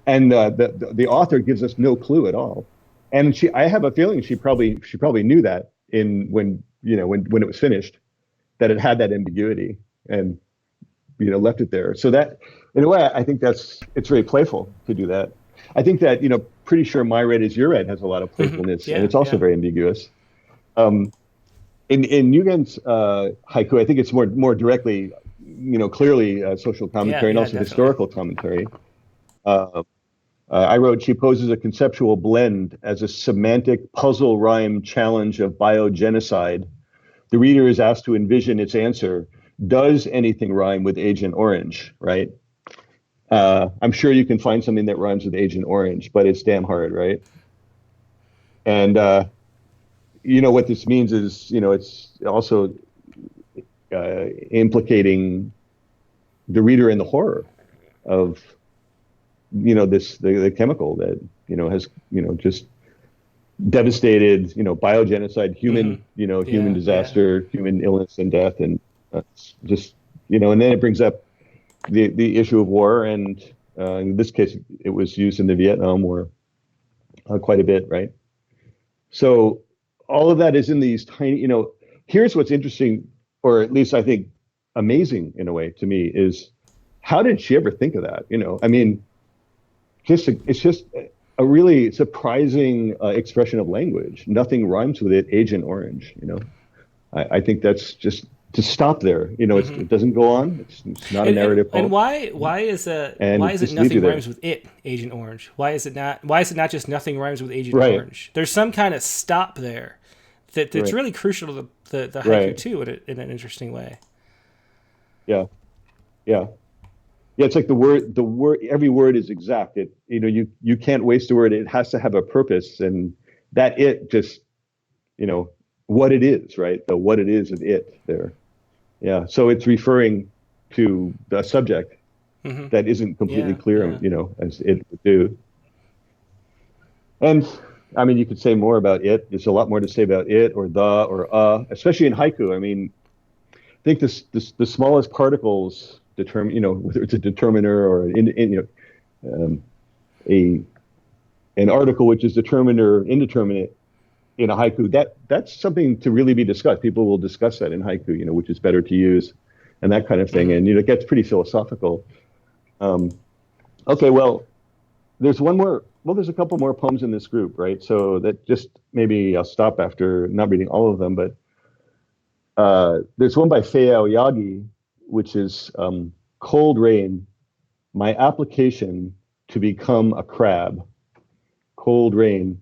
And the author gives us no clue at all. And I have a feeling she probably knew that when it was finished, that it had that ambiguity, and left it there. So that, in a way, I think it's very playful to do that. I think that, pretty sure my red is your red has a lot of Hmm. playfulness, and Yeah, it's also yeah. very ambiguous. Um, in Yugen's haiku, I think it's more directly, clearly social Yeah, commentary and yeah, also definitely. historical commentary. Uh, I wrote, she poses a conceptual blend as a semantic puzzle rhyme challenge of biogenocide. The reader is asked to envision its answer. Does anything rhyme with Agent Orange, right? I'm sure you can find something that rhymes with Agent Orange, but it's damn hard, right? And what this means is, it's also implicating the reader in the horror of, the chemical that, has, just devastated, biogenocide, human, human Yeah. Yeah. disaster, human illness and death, and just, and then it brings up the issue of war, and in this case, it was used in the Vietnam War quite a bit, right? So all of that is in these tiny, here's what's interesting, or at least I think amazing in a way to me, is how did she ever think of that? I mean, it's just a really surprising expression of language. Nothing rhymes with it, Agent Orange, I think that's just to stop there. It doesn't go on. It's not a narrative poem. And why is it nothing rhymes with it, Agent Orange? Why is it not just nothing rhymes with Agent Orange? There's some kind of stop there that's really crucial to the haiku too, in an interesting way. Yeah. It's like the word, every word is exact. You can't waste a word. It has to have a purpose, and that it just, what it is, right? The what it is of it there. Yeah. So it's referring to the subject that isn't completely clear, as it would do. And I mean, you could say more about it. There's a lot more to say about it or the or especially in haiku. I mean, I think the smallest particles determine, whether it's a determiner or an article which is determined or indeterminate in a haiku, that's something to really be discussed. People will discuss that in haiku, which is better to use, and that kind of thing. And it gets pretty philosophical. Okay, well, there's one more. Well, there's a couple more poems in this group, right? So that just maybe I'll stop after not reading all of them, but there's one by Faye Aoyagi, which is Cold Rain, My Application to Become a Crab. Cold Rain,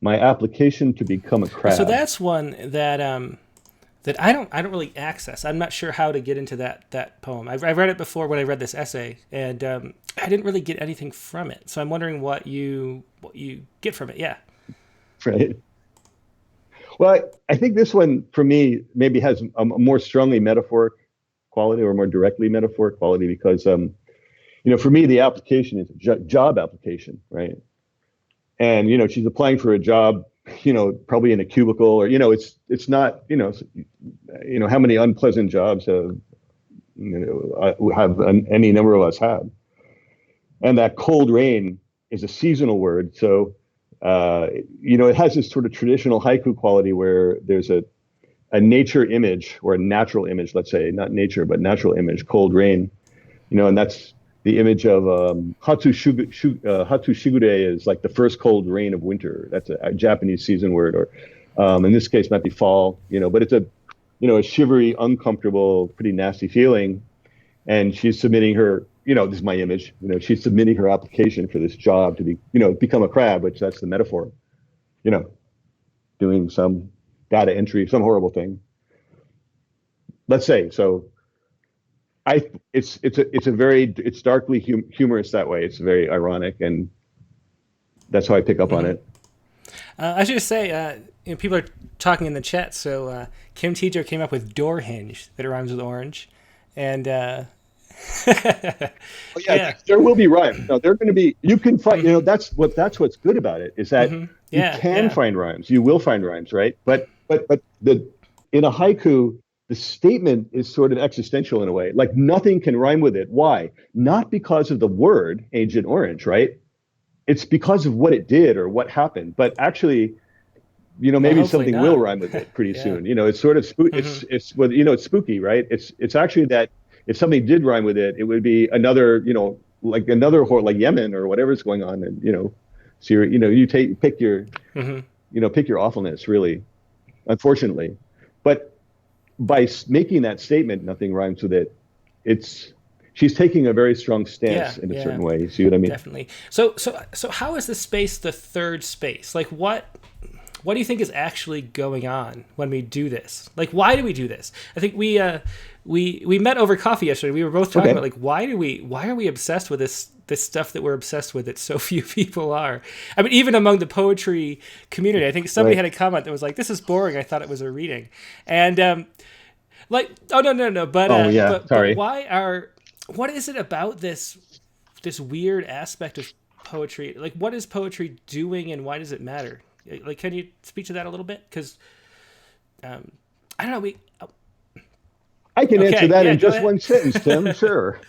My Application to Become a Crab. So that's one that that I don't really access. I'm not sure how to get into that poem. I've read it before when I read this essay, and I didn't really get anything from it. So I'm wondering what you get from it. Yeah. Right. Well, I think this one for me maybe has a more strongly metaphoric quality, or more directly metaphoric quality, because for me the application is a job application, right? And she's applying for a job, probably in a cubicle, or it's not, how many unpleasant jobs have any number of us had. And that cold rain is a seasonal word, so it has this sort of traditional haiku quality where there's a nature image, or a natural image, let's say, not nature, but natural image, cold rain, and that's the image of Hatu Shigure is like the first cold rain of winter. That's a Japanese season word, or in this case might be fall, but it's a shivery, uncomfortable, pretty nasty feeling. And she's submitting her, this is my image, she's submitting her application for this job to be, become a crab, which that's the metaphor, doing some data entry, some horrible thing, let's say. So it's darkly humorous that way. It's very ironic, and that's how I pick up on it. I should just say, people are talking in the chat. So Kim Tejo came up with door hinge that rhymes with orange, and there will be rhymes. No, they're going to be. You can find. That's what's good about it, is that you can find rhymes. You will find rhymes, right? But in a haiku, the statement is sort of existential in a way. Like nothing can rhyme with it. Why? Not because of the word Agent Orange, right? It's because of what it did or what happened. But actually, maybe something will rhyme with it pretty soon. It's sort of it's spooky, right? It's actually that if something did rhyme with it, it would be another, like another like Yemen or whatever's going on, and so you pick your pick your awfulness, really, unfortunately. But by making that statement, nothing rhymes with it, she's taking a very strong stance in a certain way. You see what I mean? Definitely. So how is the space the third space? Like what do you think is actually going on when we do this? Like, why do we do this? I think we met over coffee yesterday. We were both talking about, like, why are we obsessed with this stuff that we're obsessed with that so few people are? I mean, even among the poetry community, I think somebody had a comment that was like, "This is boring. I thought it was a reading," and no. But sorry. But what is it about this weird aspect of poetry? Like, what is poetry doing, and why does it matter? Like, can you speak to that a little bit? Because I don't know. I can answer that in just ahead. one sentence, Tim. Sure.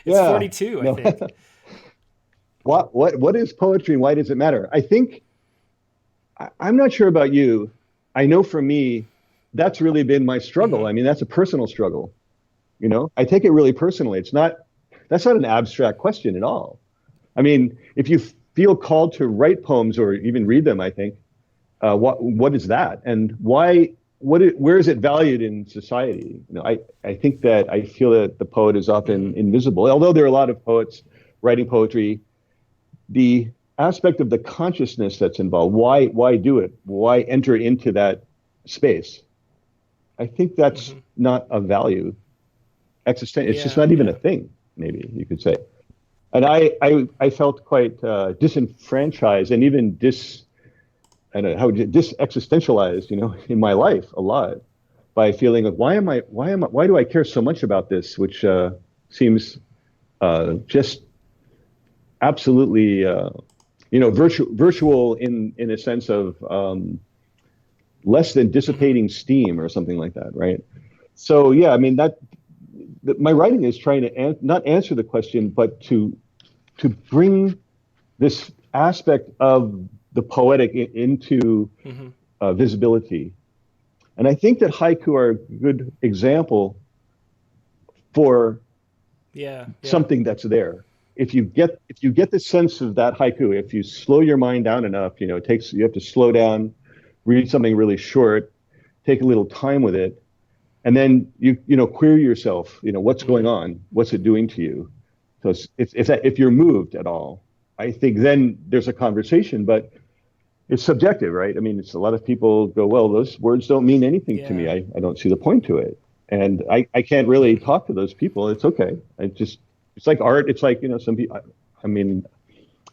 It's 42, no. I think. What is poetry and why does it matter? I think, I'm not sure about you. I know for me, that's really been my struggle. Mm-hmm. I mean, that's a personal struggle. You know, I take it really personally. That's not an abstract question at all. I mean, if you feel called to write poems or even read them, I think, what is that? And why, where is it valued in society? You know, I think that I feel that the poet is often invisible. Although there are a lot of poets writing poetry, the aspect of the consciousness that's involved, why do it? Why enter into that space? I think that's not a value. It's just not even a thing, maybe you could say. And I felt quite disenfranchised and even dis-existentialized, you know, in my life a lot by feeling of why do I care so much about this, which seems just absolutely, you know, virtual in a sense of less than dissipating steam or something like that, right? So yeah, I mean my writing is trying to not answer the question, but to bring this aspect of the poetic into visibility. And I think that haiku are a good example for something that's there. If you get the sense of that haiku, if you slow your mind down enough, you know, you have to slow down, read something really short, take a little time with it, and then you know, query yourself, you know, what's going on, what's it doing to you? So if you're moved at all, I think then there's a conversation, but it's subjective, right? I mean, it's a lot of people go, well, those words don't mean anything to me. I don't see the point to it. And I can't really talk to those people. It's okay. It's like art. It's like, you know, some people, I mean,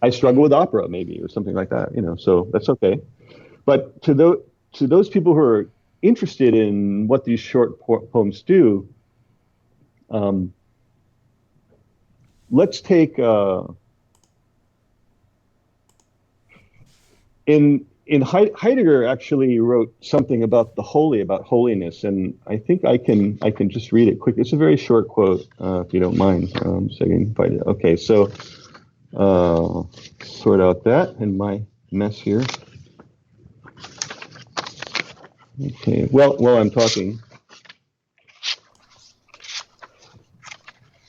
I struggle with opera maybe or something like that, you know, so that's okay. But to those people who are interested in what these short poems do, let's take in Heidegger actually wrote something about the holy, about holiness, and I think I can just read it quick. It's a very short quote, if you don't mind. So I can find it. Okay, so sort out that in my mess here. Okay, well, while I'm talking,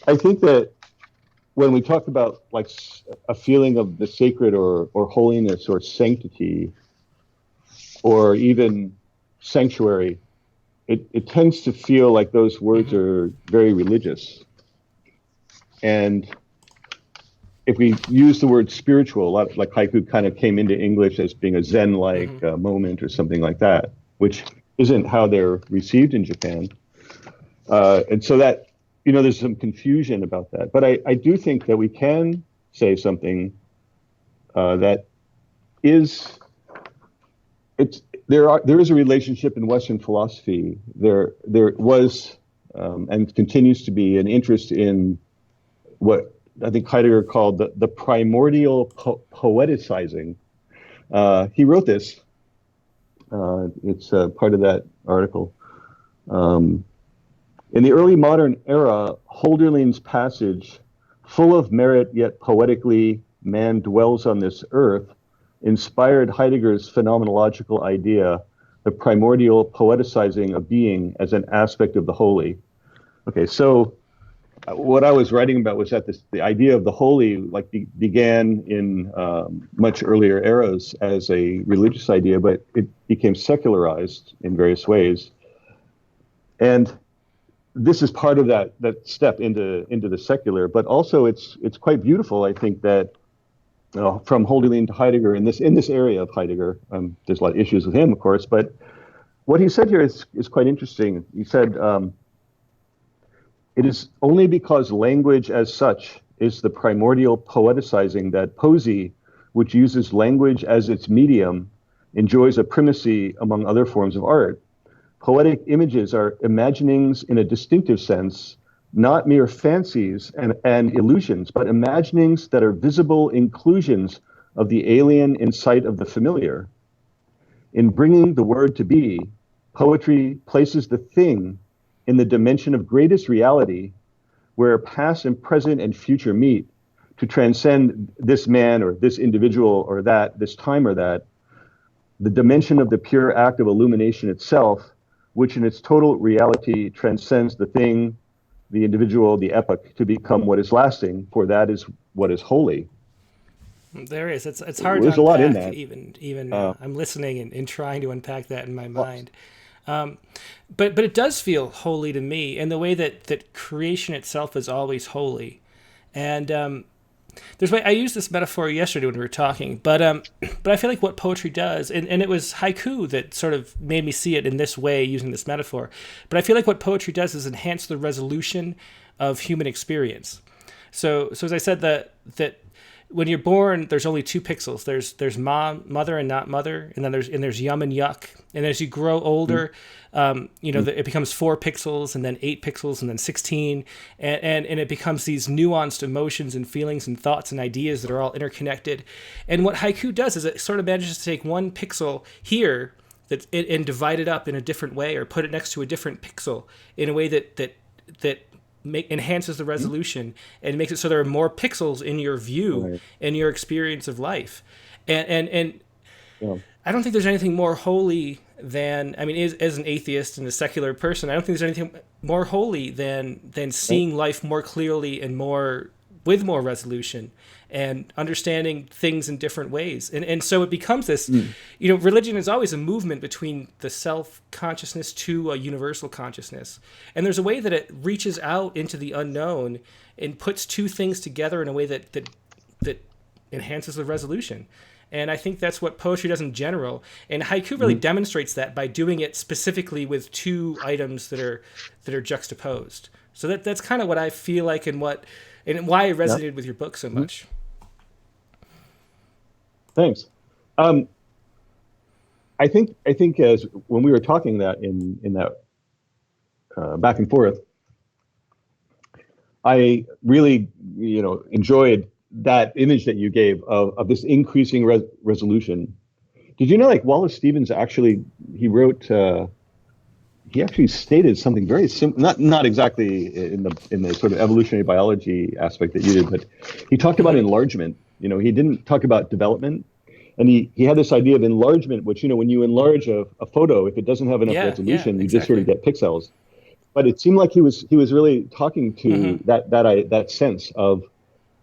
I think that when we talk about like a feeling of the sacred or holiness or sanctity or even sanctuary, it tends to feel like those words are very religious. And if we use the word spiritual, a lot like haiku kind of came into English as being a Zen-like moment or something like that, which isn't how they're received in Japan. And so that, you know, there's some confusion about that. But I do think that we can say something that is, there is a relationship in Western philosophy. There was and continues to be an interest in what I think Heidegger called the primordial poeticizing. He wrote this. It's part of that article. In the early modern era, Hölderlin's passage, full of merit yet poetically, man dwells on this earth, inspired Heidegger's phenomenological idea, the primordial poeticizing of being as an aspect of the holy. Okay, so what I was writing about was that the idea of the holy began in much earlier eras as a religious idea, but it became secularized in various ways. And this is part of that step into the secular, but also it's quite beautiful. I think that from Hölderlin to Heidegger in this area of Heidegger, there's a lot of issues with him, of course, but what he said here is quite interesting. He said, it is only because language as such is the primordial poeticizing that poesy, which uses language as its medium, enjoys a primacy among other forms of art. Poetic images are imaginings in a distinctive sense, not mere fancies and illusions, but imaginings that are visible inclusions of the alien in sight of the familiar. In bringing the word to be, poetry places the thing in the dimension of greatest reality, where past and present and future meet to transcend this man or this individual or that, this time or that, the dimension of the pure act of illumination itself, which in its total reality transcends the thing, the individual, the epoch, to become what is lasting, for that is what is holy. There is. It's hard There's to a lot in unpack, that. even I'm listening and trying to unpack that in my mind. But it does feel holy to me in the way that creation itself is always holy. And I used this metaphor yesterday when we were talking, but I feel like what poetry does, and it was haiku that sort of made me see it in this way using this metaphor, but I feel like what poetry does is enhance the resolution of human experience. So as I said, that when you're born, there's only two pixels. There's mother and not mother, and then there's yum and yuck. And as you grow older, it becomes 4 pixels, and then 8 pixels, and then 16, and it becomes these nuanced emotions and feelings and thoughts and ideas that are all interconnected. And what haiku does is it sort of manages to take one pixel here and divide it up in a different way, or put it next to a different pixel in a way that enhances the resolution and makes it so there are more pixels in your view and your experience of life. And I don't think there's anything more holy than, as an atheist and a secular person, I don't think there's anything more holy than seeing life more clearly and with more resolution and understanding things in different ways. And so it becomes this, religion is always a movement between the self-consciousness to a universal consciousness. And there's a way that it reaches out into the unknown and puts two things together in a way that enhances the resolution. And I think that's what poetry does in general. And haiku really demonstrates that by doing it specifically with two items that are juxtaposed. So that's kind of what I feel like and why I resonated with your book so much. Thanks. I think as when we were talking that in that back and forth, I really enjoyed that image that you gave of this increasing resolution. Did you know, like, Wallace Stevens actually he actually stated something very simple, not exactly in the sort of evolutionary biology aspect that you did, but he talked about enlargement. He didn't talk about development. And he had this idea of enlargement, which, when you enlarge a photo, if it doesn't have enough resolution, you just sort of get pixels. But it seemed like he was really talking to that sense of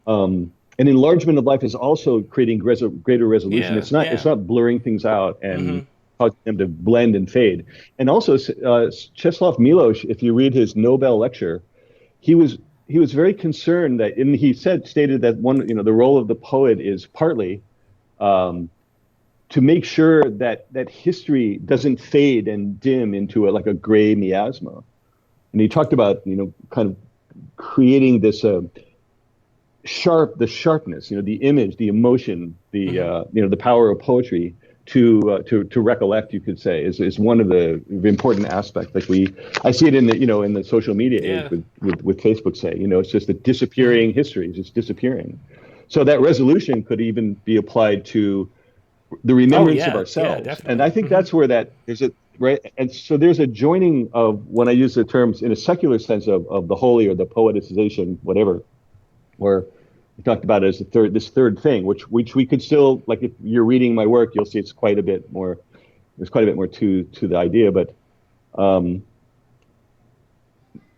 an enlargement of life is also creating greater resolution. It's not blurring things out and causing them to blend and fade. And also, Czeslaw Milosz, if you read his Nobel lecture, he was very concerned that, and he stated that the role of the poet is partly to make sure that history doesn't fade and dim into a gray miasma. And he talked about kind of creating this the sharpness, the image, the emotion, the power of poetry to recollect, you could say, is one of the important aspects. I see it in the social media age with Facebook, say, it's just the disappearing history is just disappearing. So that resolution could even be applied to the remembrance of ourselves. And I think that's where there's a right. And so there's a joining of, when I use the terms in a secular sense of the holy or the poeticization, whatever, where we talked about it as this third thing, which we could still, like, if you're reading my work, you'll see it's quite a bit more. There's quite a bit more to the idea, but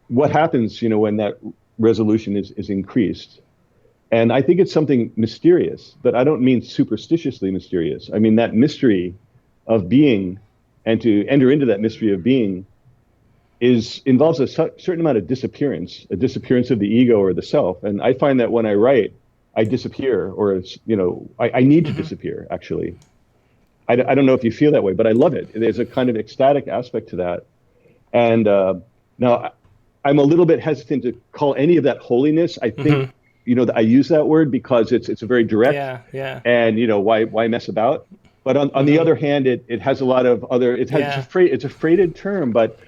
what happens, when that resolution is increased? And I think it's something mysterious, but I don't mean superstitiously mysterious. I mean that mystery of being, and to enter into that mystery of being involves a certain amount of disappearance, a disappearance of the ego or the self. And I find that when I write, I disappear, or I need to disappear, actually. I don't know if you feel that way, but I love it. There's a kind of ecstatic aspect to that. And now I'm a little bit hesitant to call any of that holiness. I think, I use that word because it's a very direct, and why mess about? But on the other hand, it has a lot of other. It's a freighted term, but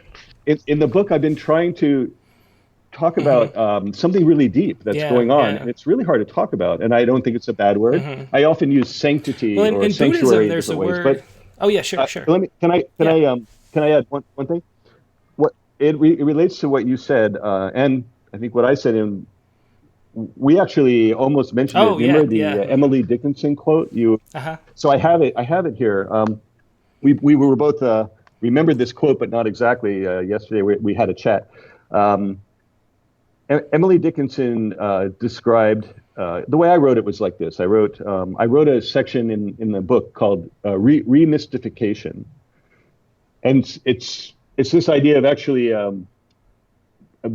in the book I've been trying to talk about something really deep that's going on, and it's really hard to talk about. And I don't think it's a bad word. I often use sanctity or in sanctuary Buddhism, there's in different a ways, word. Oh yeah, sure. Let me. Yeah. Can I add one thing? What it relates to what you said, and I think what I said in. We actually almost mentioned it. Oh yeah, Remember the yeah. Emily Dickinson quote? Uh-huh. So I have it. I have it here. We were both remembered this quote, but not exactly. Yesterday we had a chat. Um, Emily Dickinson described the way I wrote it was like this. I wrote a section in the book called Remystification, and it's this idea of actually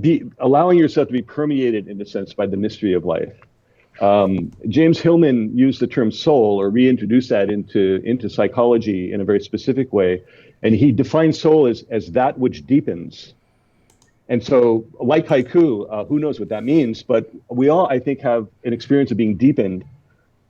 be allowing yourself to be permeated in a sense by the mystery of life. James Hillman used the term soul, or reintroduced that into psychology in a very specific way, and he defined soul as that which deepens. And so, like haiku, who knows what that means? But we all, I think, have an experience of being deepened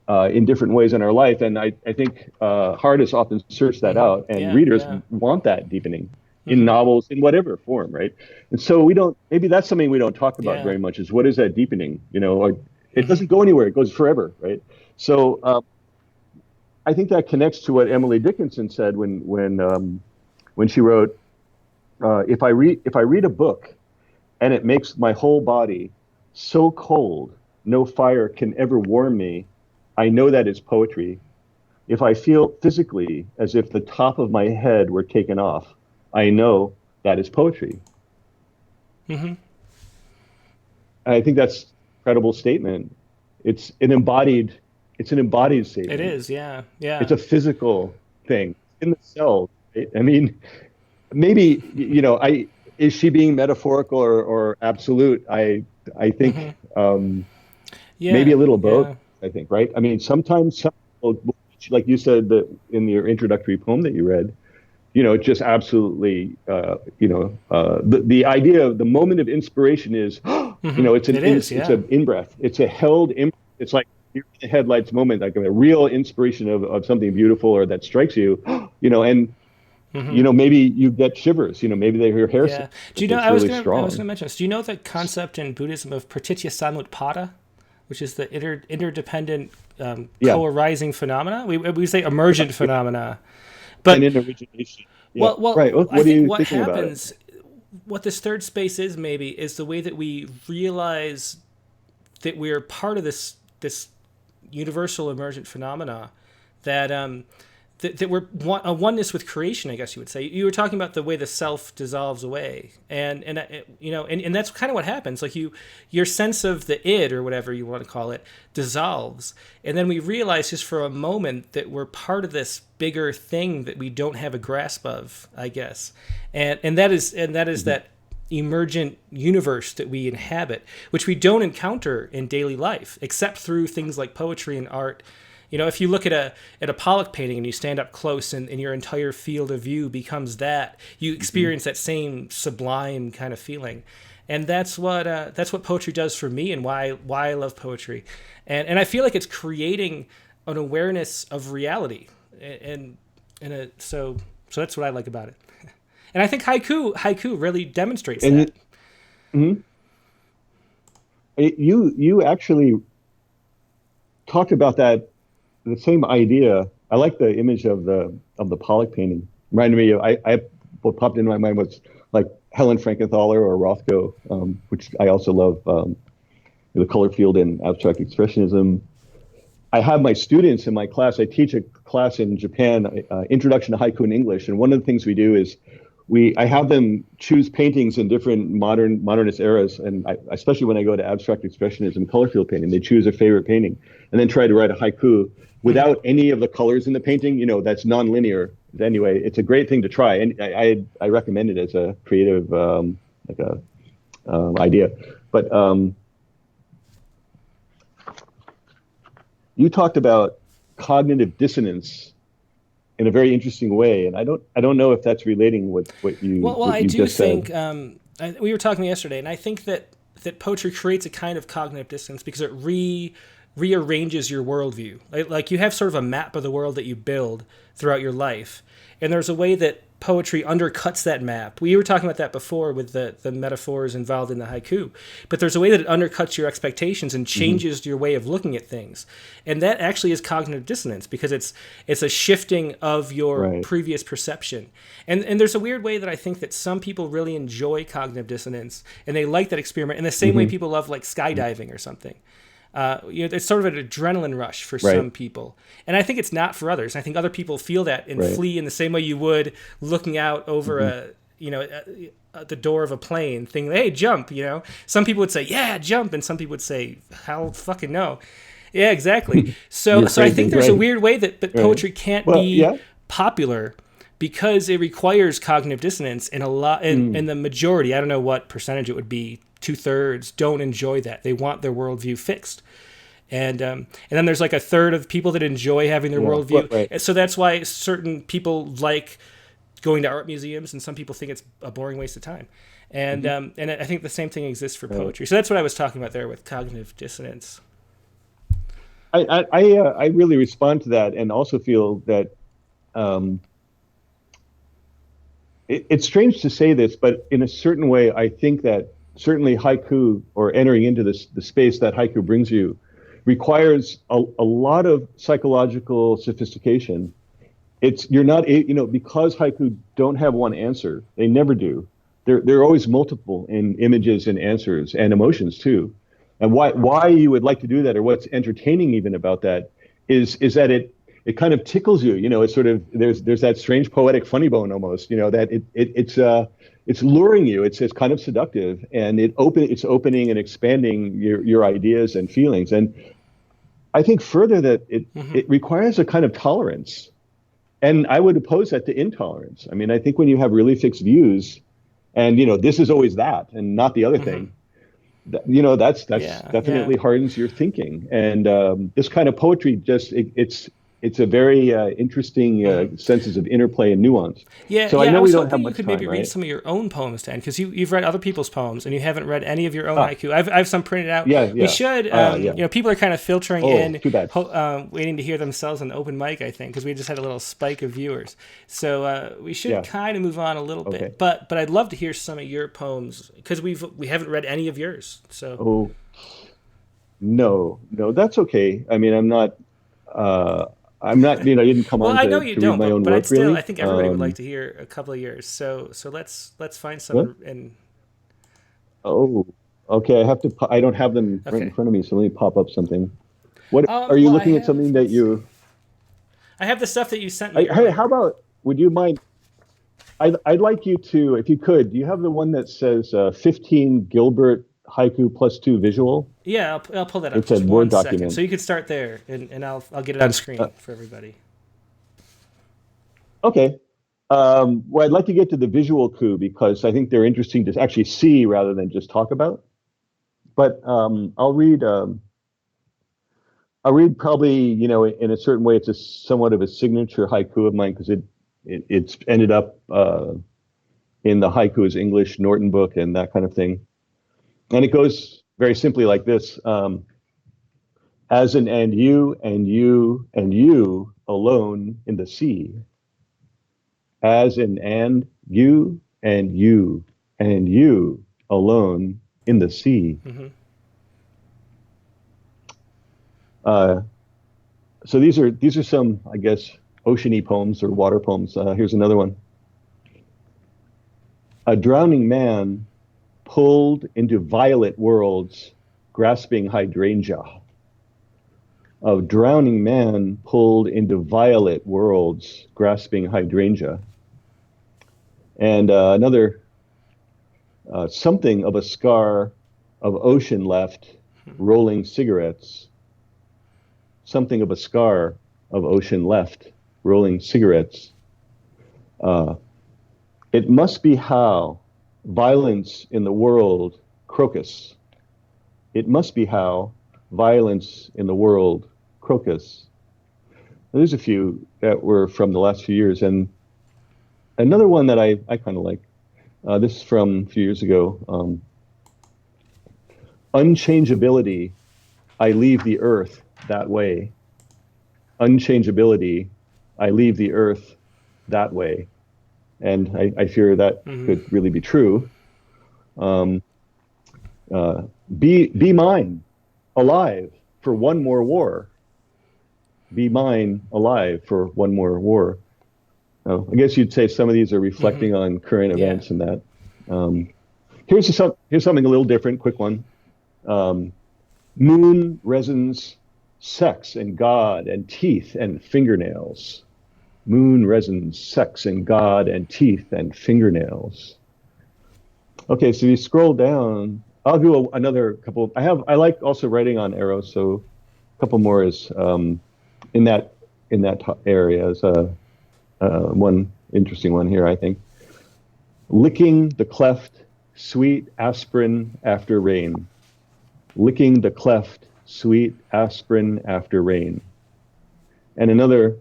in different ways in our life, and I think artists often search that out, and readers want that deepening in novels, in whatever form, right? And so we don't. Maybe that's something we don't talk about very much. Is what is that deepening? Or it doesn't go anywhere; it goes forever, right? So I think that connects to what Emily Dickinson said when she wrote, if I read a book and it makes my whole body so cold, no fire can ever warm me, I know that is poetry. If I feel physically as if the top of my head were taken off, I know that is poetry. Mm-hmm. I think that's an incredible statement. It's an embodied statement. It is, yeah. It's a physical thing in the cell. Right? I mean, maybe is she being metaphorical or absolute? I think maybe a little both. Yeah. I think, right? I mean, sometimes like you said that in your introductory poem that you read, just absolutely, the idea of the moment of inspiration is, it's an in-breath. It's a held in. It's like you're in the headlights moment, like a real inspiration of something beautiful or that strikes you, and. Maybe you get shivers. Maybe your hair. Yeah. Do you know? I was going to mention this. Do you know the concept in Buddhism of pratitya samutpada, which is the interdependent co-arising phenomena? We say emergent phenomena, but and in origination. Yeah. Well, right. I think what happens, what this third space is maybe, is the way that we realize that we're part of this universal emergent phenomena that. That we're a oneness with creation, I guess you would say. You were talking about the way the self dissolves away, and that's kind of what happens. Like your sense of the id, or whatever you want to call it, dissolves, and then we realize just for a moment that we're part of this bigger thing that we don't have a grasp of, I guess, and that is that emergent universe that we inhabit, which we don't encounter in daily life, except through things like poetry and art. If you look at a Pollock painting and you stand up close and your entire field of view becomes that, you experience that same sublime kind of feeling. And that's what poetry does for me, and why I love poetry. And I feel like it's creating an awareness of reality. So that's what I like about it. And I think haiku really demonstrates that. Mm-hmm. You actually talked about that. The same idea. I like the image of the Pollock painting. Reminded me of what popped into my mind was like Helen Frankenthaler or Rothko, which I also love. The color field in abstract expressionism. I have my students in my class. I teach a class in Japan, Introduction to Haiku in English, and one of the things we do is I have them choose paintings in different modernist eras, and especially when I go to abstract expressionism, color field painting, they choose their favorite painting, and then try to write a haiku without any of the colors in the painting. That's nonlinear. Anyway, it's a great thing to try, and I recommend it as a creative idea. But you talked about cognitive dissonance in a very interesting way, and I don't know if that's relating with what you. Well, what I you do just think said. We were talking yesterday, and I think that poetry creates a kind of cognitive dissonance because it rearranges your worldview. Like you have sort of a map of the world that you build throughout your life, and there's a way that poetry undercuts that map. We were talking about that before with the metaphors involved in the haiku, but there's a way that it undercuts your expectations and changes your way of looking at things. And that actually is cognitive dissonance, because it's a shifting of your previous perception. And there's a weird way that I think that some people really enjoy cognitive dissonance, and they like that experiment in the same way people love like skydiving or something. It's sort of an adrenaline rush for some people, and I think it's not for others. I think other people feel that and flee in the same way you would looking out over the door of a plane, thinking, "Hey, jump!" Some people would say, "Yeah, jump," and some people would say, "Hell, fucking no." Yeah, exactly. So I think there's a weird way that poetry can't be popular, because it requires cognitive dissonance, and the majority, I don't know what percentage it would be, 2/3 don't enjoy that. They want their worldview fixed. And then there's like a third of people that enjoy having their worldview. So that's why certain people like going to art museums, and some people think it's a boring waste of time. And and I think the same thing exists for poetry. So that's what I was talking about there with cognitive dissonance. I really respond to that, and also feel that it's strange to say this, but in a certain way, I think that certainly haiku, or entering into the space that haiku brings you, requires a lot of psychological sophistication. You're not, because haiku don't have one answer. They never do. They're always multiple in images and answers and emotions too. And why you would like to do that, or what's entertaining even about that, is that it kind of tickles you. It's sort of, there's that strange poetic funny bone almost. That it's luring you. It's kind of seductive, and it's opening and expanding your ideas and feelings. And I think further that it requires a kind of tolerance, and I would oppose that to intolerance. I mean, I think when you have really fixed views, and this is always that and not the other thing, that's definitely hardens your thinking. And this kind of poetry just it's a very interesting senses of interplay and nuance. So I know we don't have much time. You could maybe read some of your own poems, Dan, because you've read other people's poems and you haven't read any of your own haiku. I have some printed out. We should. People are kind of filtering in, waiting to hear themselves on the open mic, I think, because we just had a little spike of viewers. So we should kind of move on a little bit. But I'd love to hear some of your poems, because we haven't read any of yours. So. No, that's okay. I mean, I'm not. I didn't come on to, I know you to don't, read my own but work, still, really. I think everybody would like to hear a couple of yours. So let's find some. And okay. I don't have them right in front of me, so let me pop up something. What are you looking at? Something that you? I have the stuff that you sent me. Hey, how about? Would you mind? I'd like you to, if you could. Do you have the one that says 15 Gilbert haiku plus 2 visual? Yeah, I'll pull that up. It's a Word document. So you could start there, and I'll get it on screen for everybody. Okay. Well, I'd like to get to the visual coup, because I think they're interesting to actually see rather than just talk about. But I'll read probably, in a certain way, it's somewhat of a signature haiku of mine, because it's ended up in the Haiku is English Norton book and that kind of thing. And it goes very simply like this. As an and you alone in the sea. As an and you alone in the sea. So these are some, I guess, oceany poems or water poems. Here's another one. A drowning man pulled into violet worlds, grasping hydrangea. A drowning man pulled into violet worlds, grasping hydrangea. And another, something of a scar of ocean left, rolling cigarettes. Something of a scar of ocean left, rolling cigarettes. It must be how violence in the world, crocus. It must be how violence in the world, crocus. There's a few that were from the last few years, and another one that I kind of like. This is from a few years ago. Unchangeability, I leave the earth that way. Unchangeability, I leave the earth that way. and I fear that could really be true. Be mine, alive for one more war. Be mine, alive for one more war. I guess you'd say some of these are reflecting on current events and that. Here's something a little different, quick one. Moon resins sex and God and teeth and fingernails. Moon resins sex and God and teeth and fingernails. Okay, so you scroll down. I'll do another couple. I like also writing on arrows, so a couple more is in that area is one interesting one here, I think. Licking the cleft, sweet aspirin after rain. Licking the cleft, sweet aspirin after rain. And another,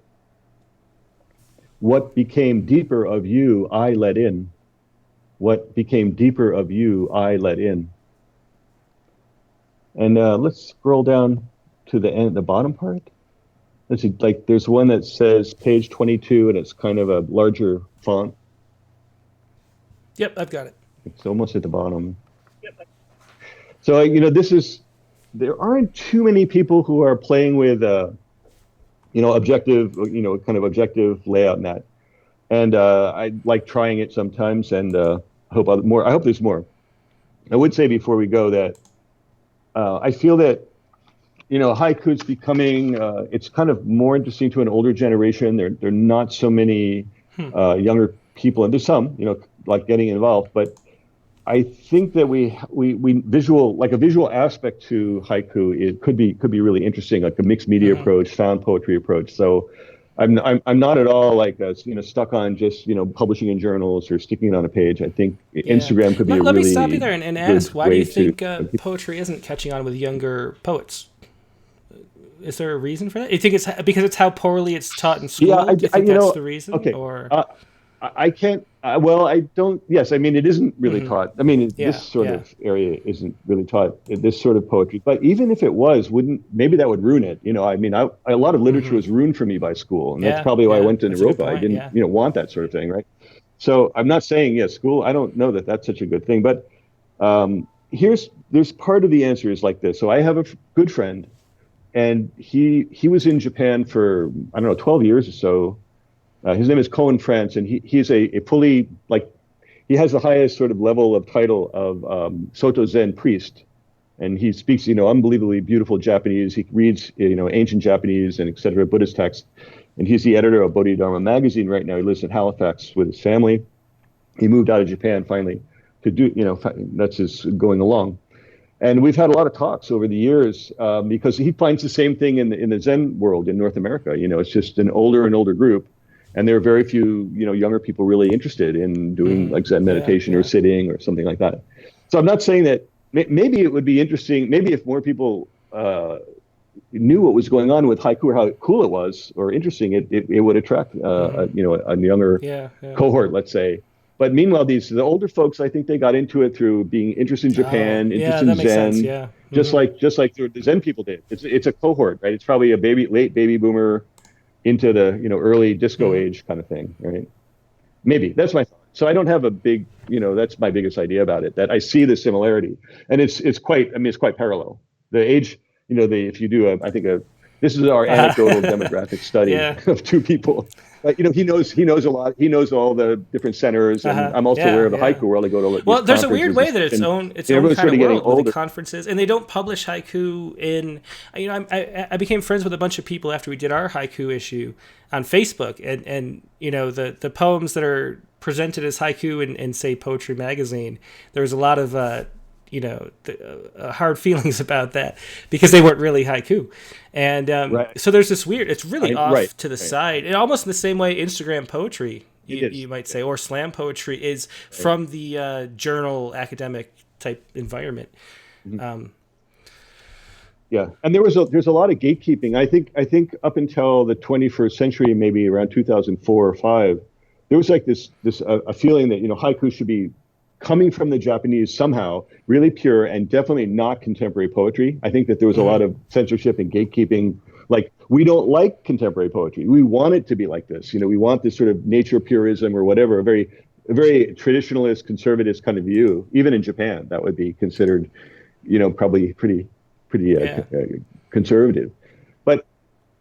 what became deeper of you, I let in. What became deeper of you, I let in. And let's scroll down to the end, the bottom part. Let's see, like there's one that says page 22, and it's kind of a larger font. Yep, I've got it. It's almost at the bottom. So, there aren't too many people who are playing with, objective, kind of objective layout in that. And I like trying it sometimes, and I hope there's more. I would say before we go that I feel that, haiku's becoming, it's kind of more interesting to an older generation. There are not so many younger people, and there's some, like getting involved, but I think that we a visual aspect to haiku, it could be really interesting, like a mixed media approach, found poetry approach. So I'm not at all like stuck on just publishing in journals or sticking it on a page. I think Instagram could be Let a really me stop you there and ask, why do you think poetry isn't catching on with younger poets? Is there a reason for that? You think it's because it's how poorly it's taught in school? Yeah, do you think that's the reason? Okay. Or I can't. I don't. Yes, I mean it isn't really taught. I mean this sort of area isn't really taught. This sort of poetry. But even if it was, maybe that would ruin it. I mean, a lot of literature was ruined for me by school, and that's probably why I went to Naropa. I didn't, want that sort of thing, right? So I'm not saying school. I don't know that that's such a good thing. But there's part of the answer is like this. So I have a good friend, and he was in Japan for 12 years or so. His name is Cohen France, and he's a fully, he has the highest sort of level of title of Soto Zen priest, and he speaks unbelievably beautiful Japanese. He reads ancient Japanese and etc. Buddhist texts, and he's the editor of Bodhidharma magazine right now. He lives in Halifax with his family. He moved out of Japan finally to do that's his going along. And we've had a lot of talks over the years because he finds the same thing in the Zen world in North America. It's just an older and older group. And there are very few, younger people really interested in doing like Zen meditation or sitting or something like that. So I'm not saying that maybe it would be interesting. Maybe if more people knew what was going on with haiku or how cool it was or interesting, it would attract, a younger cohort, let's say. But meanwhile, the older folks, I think they got into it through being interested in Japan, interested in Zen, just like the Zen people did. It's a cohort, right? It's probably a late baby boomer into the early disco age kind of thing, right? Maybe that's my thought. So I don't have a big, that's my biggest idea about it. That I see the similarity, and it's quite parallel. The age, if you do this is our anecdotal demographic study of two people. He knows a lot. He knows all the different centers, and I'm also aware of the haiku world. I go to well, there's a weird way that it's own kind of world with the conferences, and they don't publish haiku in. I became friends with a bunch of people after we did our haiku issue on Facebook, and the poems that are presented as haiku in say Poetry Magazine, there was a lot of hard feelings about that because they weren't really haiku. And so there's this weird, it's really off to the side. And almost in the same way Instagram poetry, you might say, or slam poetry is from the journal academic type environment. And there's a lot of gatekeeping. I think up until the 21st century, maybe around 2004 or 5, there was like this a feeling that haiku should be coming from the Japanese somehow, really pure and definitely not contemporary poetry. I think that there was a lot of censorship and gatekeeping Like, we don't like contemporary poetry. We want it to be like this. We want this sort of nature purism or whatever, a very traditionalist, conservative kind of view. Even in Japan, that would be considered, probably pretty conservative. But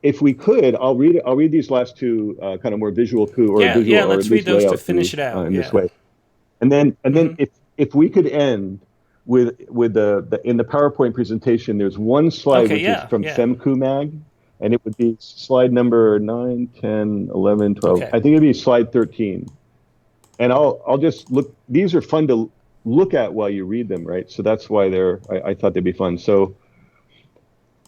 if we could, I'll read these last two kind of more visual coup or visual, yeah. or Let's at read least those to layout finish coup, it out in this way. And then if we could end with the in the PowerPoint presentation, there's one slide which is from FemkuMag, and it would be slide number 9, 10, 11, 12. I think it'd be slide 13. And I'll just look. These are fun to look at while you read them, right? So that's why I thought they'd be fun. So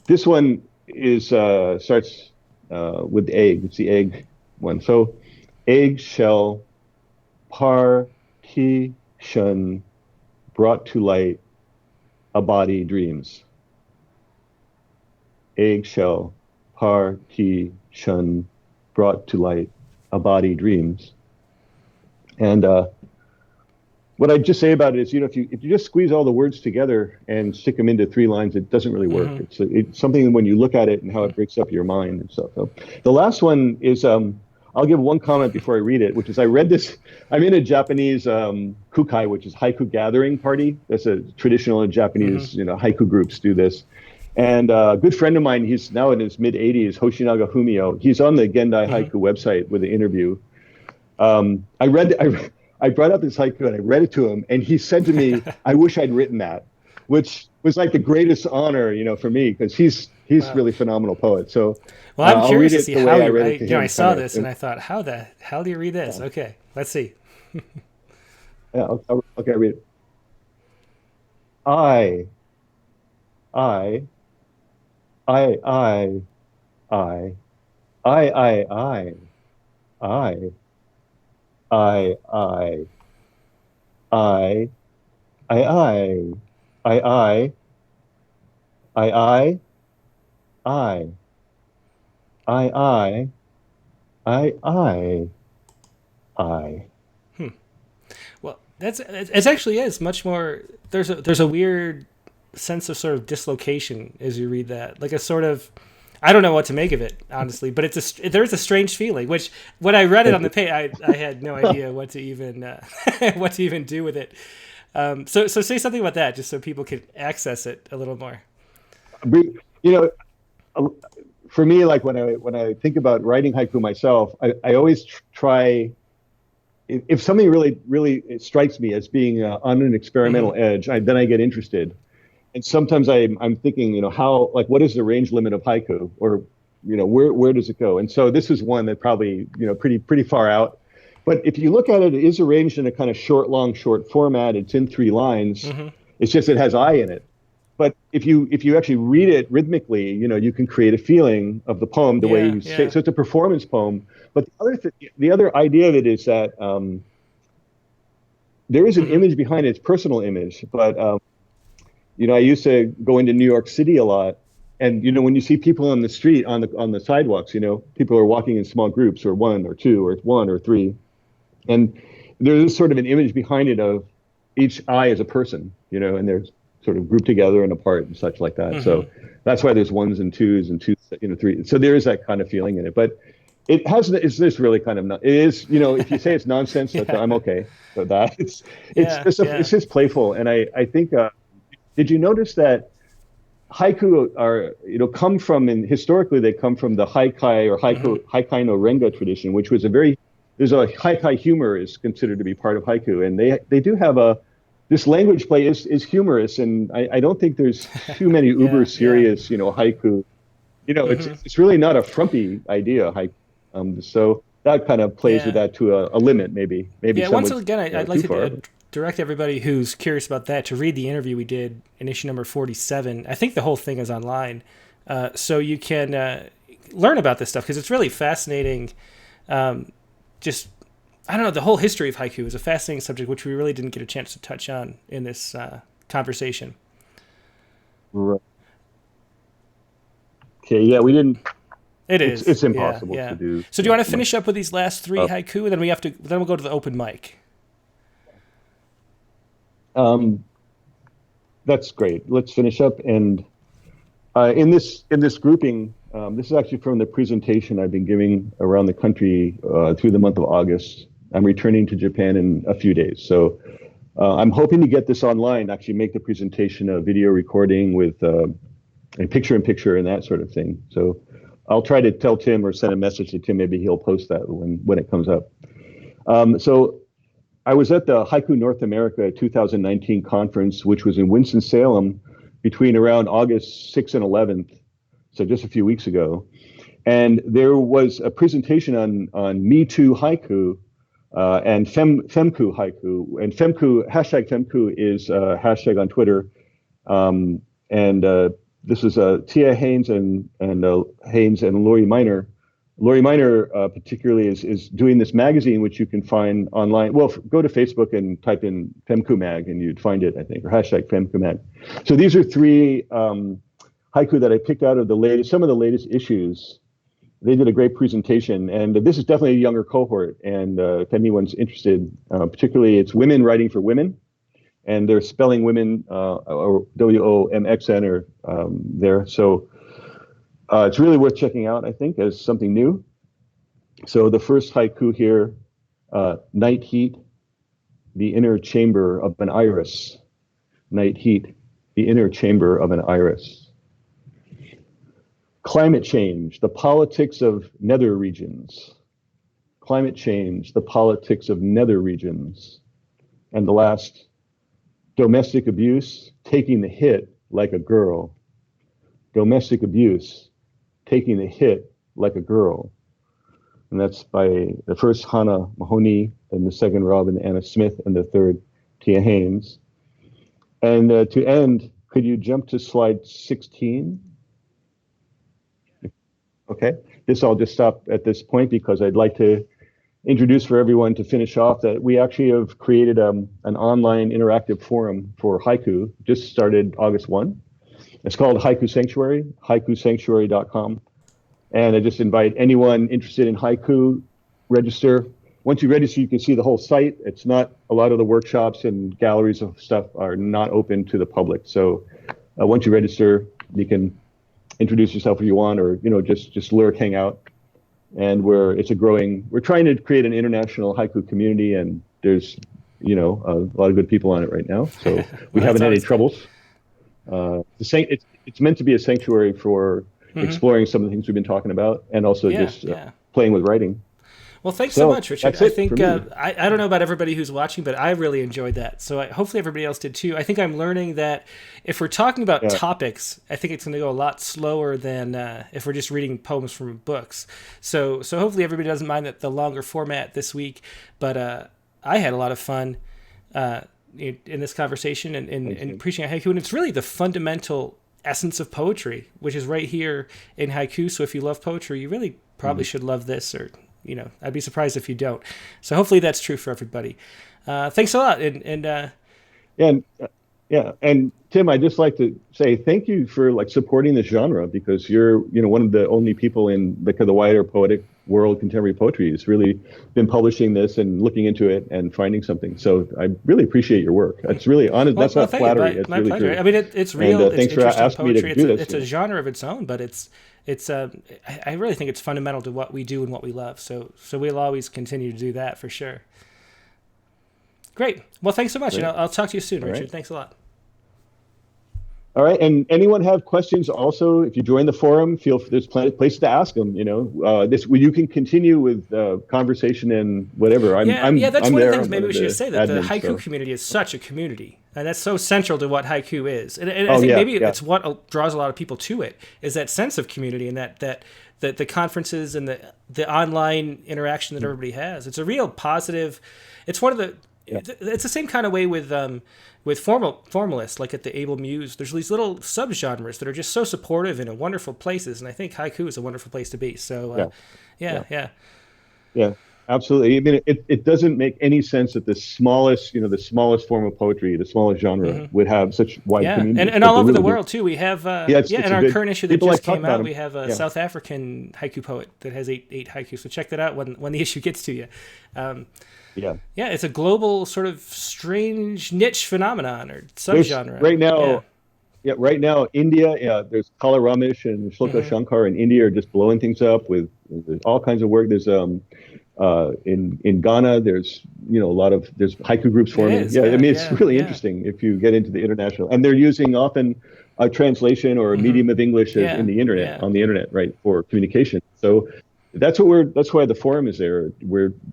this one is starts with the egg. It's the egg one. So eggshell partition brought to light a body dreams. Eggshell partition brought to light a body dreams. And what I'd just say about it is, if you just squeeze all the words together and stick them into 3 lines, it doesn't really work. It's something when you look at it and how it breaks up your mind and stuff. So the last one is, I'll give one comment before I read it, which is I read this. I'm in a Japanese kukai, which is haiku gathering party. That's a traditional Japanese, haiku groups do this. And a good friend of mine, he's now in his mid-80s, Hoshinaga Fumio. He's on the Gendai Haiku website with an interview. I brought up this haiku and I read it to him, and he said to me, "I wish I'd written that," which was like the greatest honor, for me, because he's really phenomenal poet. So, I'm curious to see how you read it. I saw this and I thought, how the hell do you read this? Okay, let's see. Okay, I read it. I, I, I, I, I, I, I, I, I, I, I, I, I, I, I. Well, it actually is much more. There's a weird sense of sort of dislocation as you read that, like a sort of. I don't know what to make of it, honestly, but there's a strange feeling. Which when I read it on the page, I had no idea what to even do with it. So say something about that, just so people can access it a little more. For me, like when I think about writing haiku myself, I always try. If something really strikes me as being on an experimental edge, then I get interested. And sometimes I'm thinking, how, like, what is the range limit of haiku, or, where does it go? And so this is one that probably, pretty far out. But if you look at it, it is arranged in a kind of short format. It's in 3 lines. It's just it has I in it. But if you actually read it rhythmically, you can create a feeling of the poem the way you say. So it's a performance poem. But the other idea of it is that there is an image behind it. It's personal image, but. I used to go into New York City a lot, and when you see people on the street, on the sidewalks, people are walking in small groups, or 1 or 2 or 1 or 3, and there's sort of an image behind it of each I as a person, and they're sort of grouped together and apart and such like that. So that's why there's 1s and 2s and 3. So there is that kind of feeling in it, but it's this really kind of it is, if you say it's nonsense, I'm okay with that. It's just playful, and I think. Did you notice that haiku are, come from, and historically they come from the haikai or haikai no renga tradition, which was there's a haikai humor is considered to be part of haiku, and they do have this language play is humorous, and I don't think there's too many uber serious, haiku. It's really not a frumpy idea, haiku. So that kind of plays with that to a limit, maybe. Yeah, once again, I'd like to direct everybody who's curious about that to read the interview we did in issue number 47. I think the whole thing is online, so you can learn about this stuff, because it's really fascinating. Just, I don't know, the whole history of haiku is a fascinating subject, which we really didn't get a chance to touch on in this conversation. Right. Okay, yeah, we didn't. It's impossible to do. So do you want to finish up with these last 3 haiku, and then we'll go to the open mic? That's great. Let's finish up, and in this grouping, This is actually from the presentation I've been giving around the country through the month of August. I'm returning to Japan in a few days. So I'm hoping to get this online, actually make the presentation a video recording with a picture-in-picture and that sort of thing. So I'll try to tell Tim or send a message to Tim. Maybe he'll post that when it comes up. So I was at the Haiku North America 2019 conference, which was in Winston-Salem between around August 6th and 11th. So just a few weeks ago. And there was a presentation on Me Too Haiku and Femku Haiku. And Femku, hashtag Femku is a hashtag on Twitter. This is Tia Haynes and Lori Miner. Lori Miner particularly is doing this magazine, which you can find online. Well, go to Facebook and type in Femku Mag and you'd find it, I think, or hashtag Femku Mag. So these are three haiku that I picked out of some of the latest issues. They did a great presentation, and this is definitely a younger cohort. And if anyone's interested, particularly it's women writing for women, and they're spelling women or WOMXN or there. So it's really worth checking out, I think, as something new. So the first haiku here, night heat, the inner chamber of an iris. Night heat, the inner chamber of an iris. Climate change, the politics of nether regions. Climate change, the politics of nether regions. And the last, domestic abuse, taking the hit like a girl. Domestic abuse, taking the hit like a girl. And that's by the first Hannah Mahoney, and the second Robin Anna Smith, and the third Tia Haynes. And to end, could you jump to slide 16? Okay, I'll just stop at this point because I'd like to introduce for everyone to finish off that we actually have created an online interactive forum for haiku, just started August 1. It's called Haiku Sanctuary, haikusanctuary.com. And I just invite anyone interested in haiku, register. Once you register, you can see the whole site. It's not, a lot of the workshops and galleries of stuff are not open to the public. So once you register, you can introduce yourself if you want, or just lurk, hang out. And we're trying to create an international haiku community, and there's a lot of good people on it right now. So we haven't had any troubles. It's meant to be a sanctuary for exploring some of the things we've been talking about, and also playing with writing. Well, thanks so much, Richard. I think I don't know about everybody who's watching, but I really enjoyed that. So hopefully everybody else did too. I think I'm learning that if we're talking about topics, I think it's going to go a lot slower than if we're just reading poems from books. So hopefully everybody doesn't mind the longer format this week. But I had a lot of fun in this conversation and preaching a haiku. And it's really the fundamental essence of poetry, which is right here in haiku. So if you love poetry, you really probably should love this, or I'd be surprised if you don't. So hopefully that's true for everybody. Thanks a lot. And Tim, I'd just like to say thank you for supporting this genre, because you're one of the only people in the wider poetic world, contemporary poetry, who's really been publishing this and looking into it and finding something. So I really apprite your work. It's really honest. That's not flattery. It's really pleasure. true. I mean, it's real. And thanks for asking me to do this. It's a genre of its own, but I really think it's fundamental to what we do and what we love. So we'll always continue to do that for sure. Great. Well, thanks so much. And I'll talk to you soon, Richard. Right. Thanks a lot. All right. And anyone have questions also, if you join the forum, there's plenty of places to ask them. You can continue with conversation and whatever. That's one of the things maybe we should say, that the haiku community is such a community. And that's so central to what haiku is. And I think it's what draws a lot of people to it, is that sense of community, and that the conferences and the online interaction that everybody has. It's a real positive. It's one of the. Yeah. It's the same kind of way with formalists, like at the Able Muse. There's these little subgenres that are just so supportive and in wonderful places, and I think haiku is a wonderful place to be. So, yeah, absolutely. I mean, it doesn't make any sense that the smallest form of poetry, the smallest genre, would have such wide communities. And all over the world too. We have in our current issue that just came out, we have a South African haiku poet that has eight haikus. So check that out when the issue gets to you. It's a global sort of strange niche phenomenon or subgenre. Right now, Yeah, right now, India, there's Kala Ramesh and Shloka Hmm. Shankar in India are just blowing things up with there's all kinds of work. There's in Ghana, there's a lot of there's haiku groups It forming. is, Yeah, I yeah, mean it's yeah, really yeah. interesting if you get into the international, and they're using often a translation or a Hmm. medium of English in Yeah, the internet yeah. on the internet, right, for communication. So that's why the forum is there.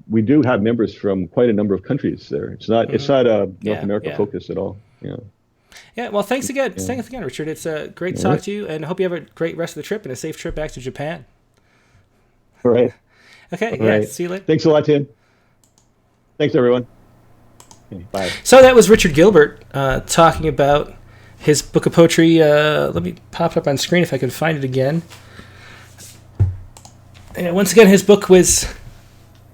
We do have members from quite a number of countries there. It's Hmm. not North Yeah, America yeah. focused at all. Yeah, Yeah, well, thanks again. yeah. Thanks again, Richard. It's great to All talk right, to you, and I hope you have a great rest of the trip and a safe trip back to Japan. all right, Okay, all yeah, right. see you later. Thanks a lot, Tim. Thanks, everyone. Okay, bye. So that was Richard Gilbert talking about his book of poetry. Let me pop it up on screen if I can find it again. And once again, his book was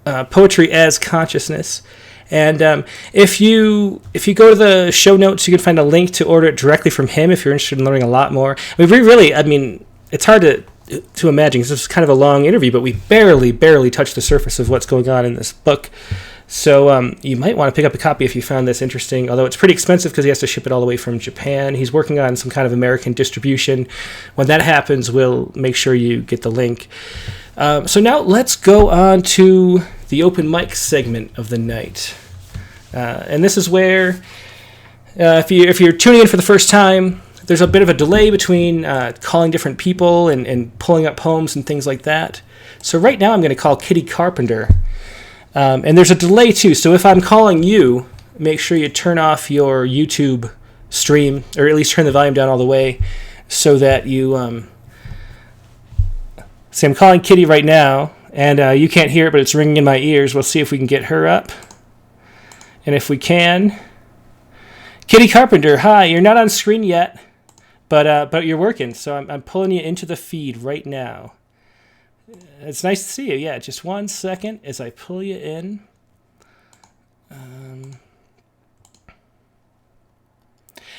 Poetry as Consciousness. And if you go to the show notes, you can find a link to order it directly from him if you're interested in learning a lot more. I mean, it's hard to imagine because this is kind of a long interview, but we barely touched the surface of what's going on in this book. So you might want to pick up a copy if you found this interesting, although it's pretty expensive because he has to ship it all the way from Japan. He's working on some kind of American distribution. When that happens, we'll make sure you get the link. So now let's go on to the open mic segment of the night. And this is where, if you're tuning in for the first time, there's a bit of a delay between calling different people and pulling up poems and things like that. So right now I'm going to call Kitty Carpenter. And there's a delay too, so if I'm calling you, make sure you turn off your YouTube stream, or at least turn the volume down all the way, so that you... See, I'm calling Kitty right now, and you can't hear it, but it's ringing in my ears. We'll see if we can get her up. And if we can... Kitty Carpenter, hi, you're not on screen yet, but you're working, so I'm pulling you into the feed right now. It's nice to see you. Yeah, just 1 second as I pull you in.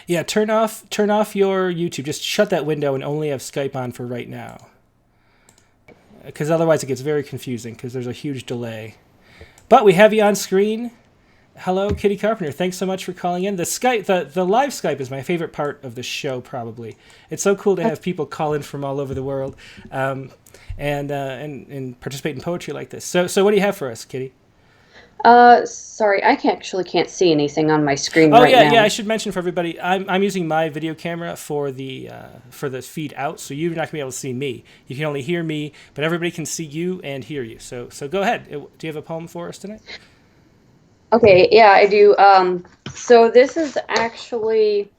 Yeah, turn off your YouTube. Just shut that window and only have Skype on for right now. Because otherwise it gets very confusing because there's a huge delay. But we have you on screen. Hello, Kitty Carpenter. Thanks so much for calling in. The live Skype is my favorite part of the show, probably. It's so cool to have people call in from all over the world. And participate in poetry like this. So what do you have for us, Kitty? Sorry, I can't see anything on my screen right now. Yeah. I should mention for everybody, I'm using my video camera for the feed out, so you're not gonna be able to see me. You can only hear me, but everybody can see you and hear you. So go ahead. Do you have a poem for us tonight? Okay, yeah, I do. So this is actually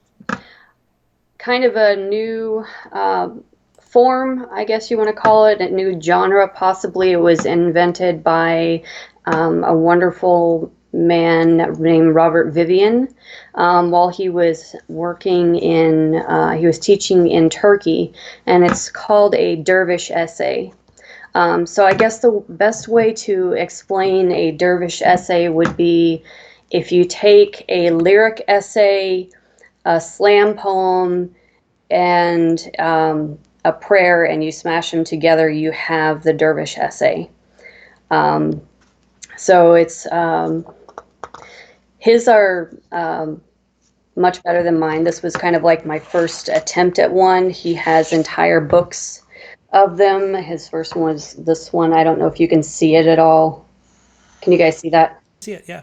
kind of a new form, I guess you want to call it, a new genre, possibly. It was invented by a wonderful man named Robert Vivian while he was he was teaching in Turkey, and it's called a dervish essay. So I guess the best way to explain a dervish essay would be if you take a lyric essay, a slam poem, and a prayer, and you smash them together, you have the dervish essay. So it's his are much better than mine. This was kind of like my first attempt at one. He has entire books of them. His first one was this one. I don't know if you can see it at all. Can you guys see that? See it, yeah.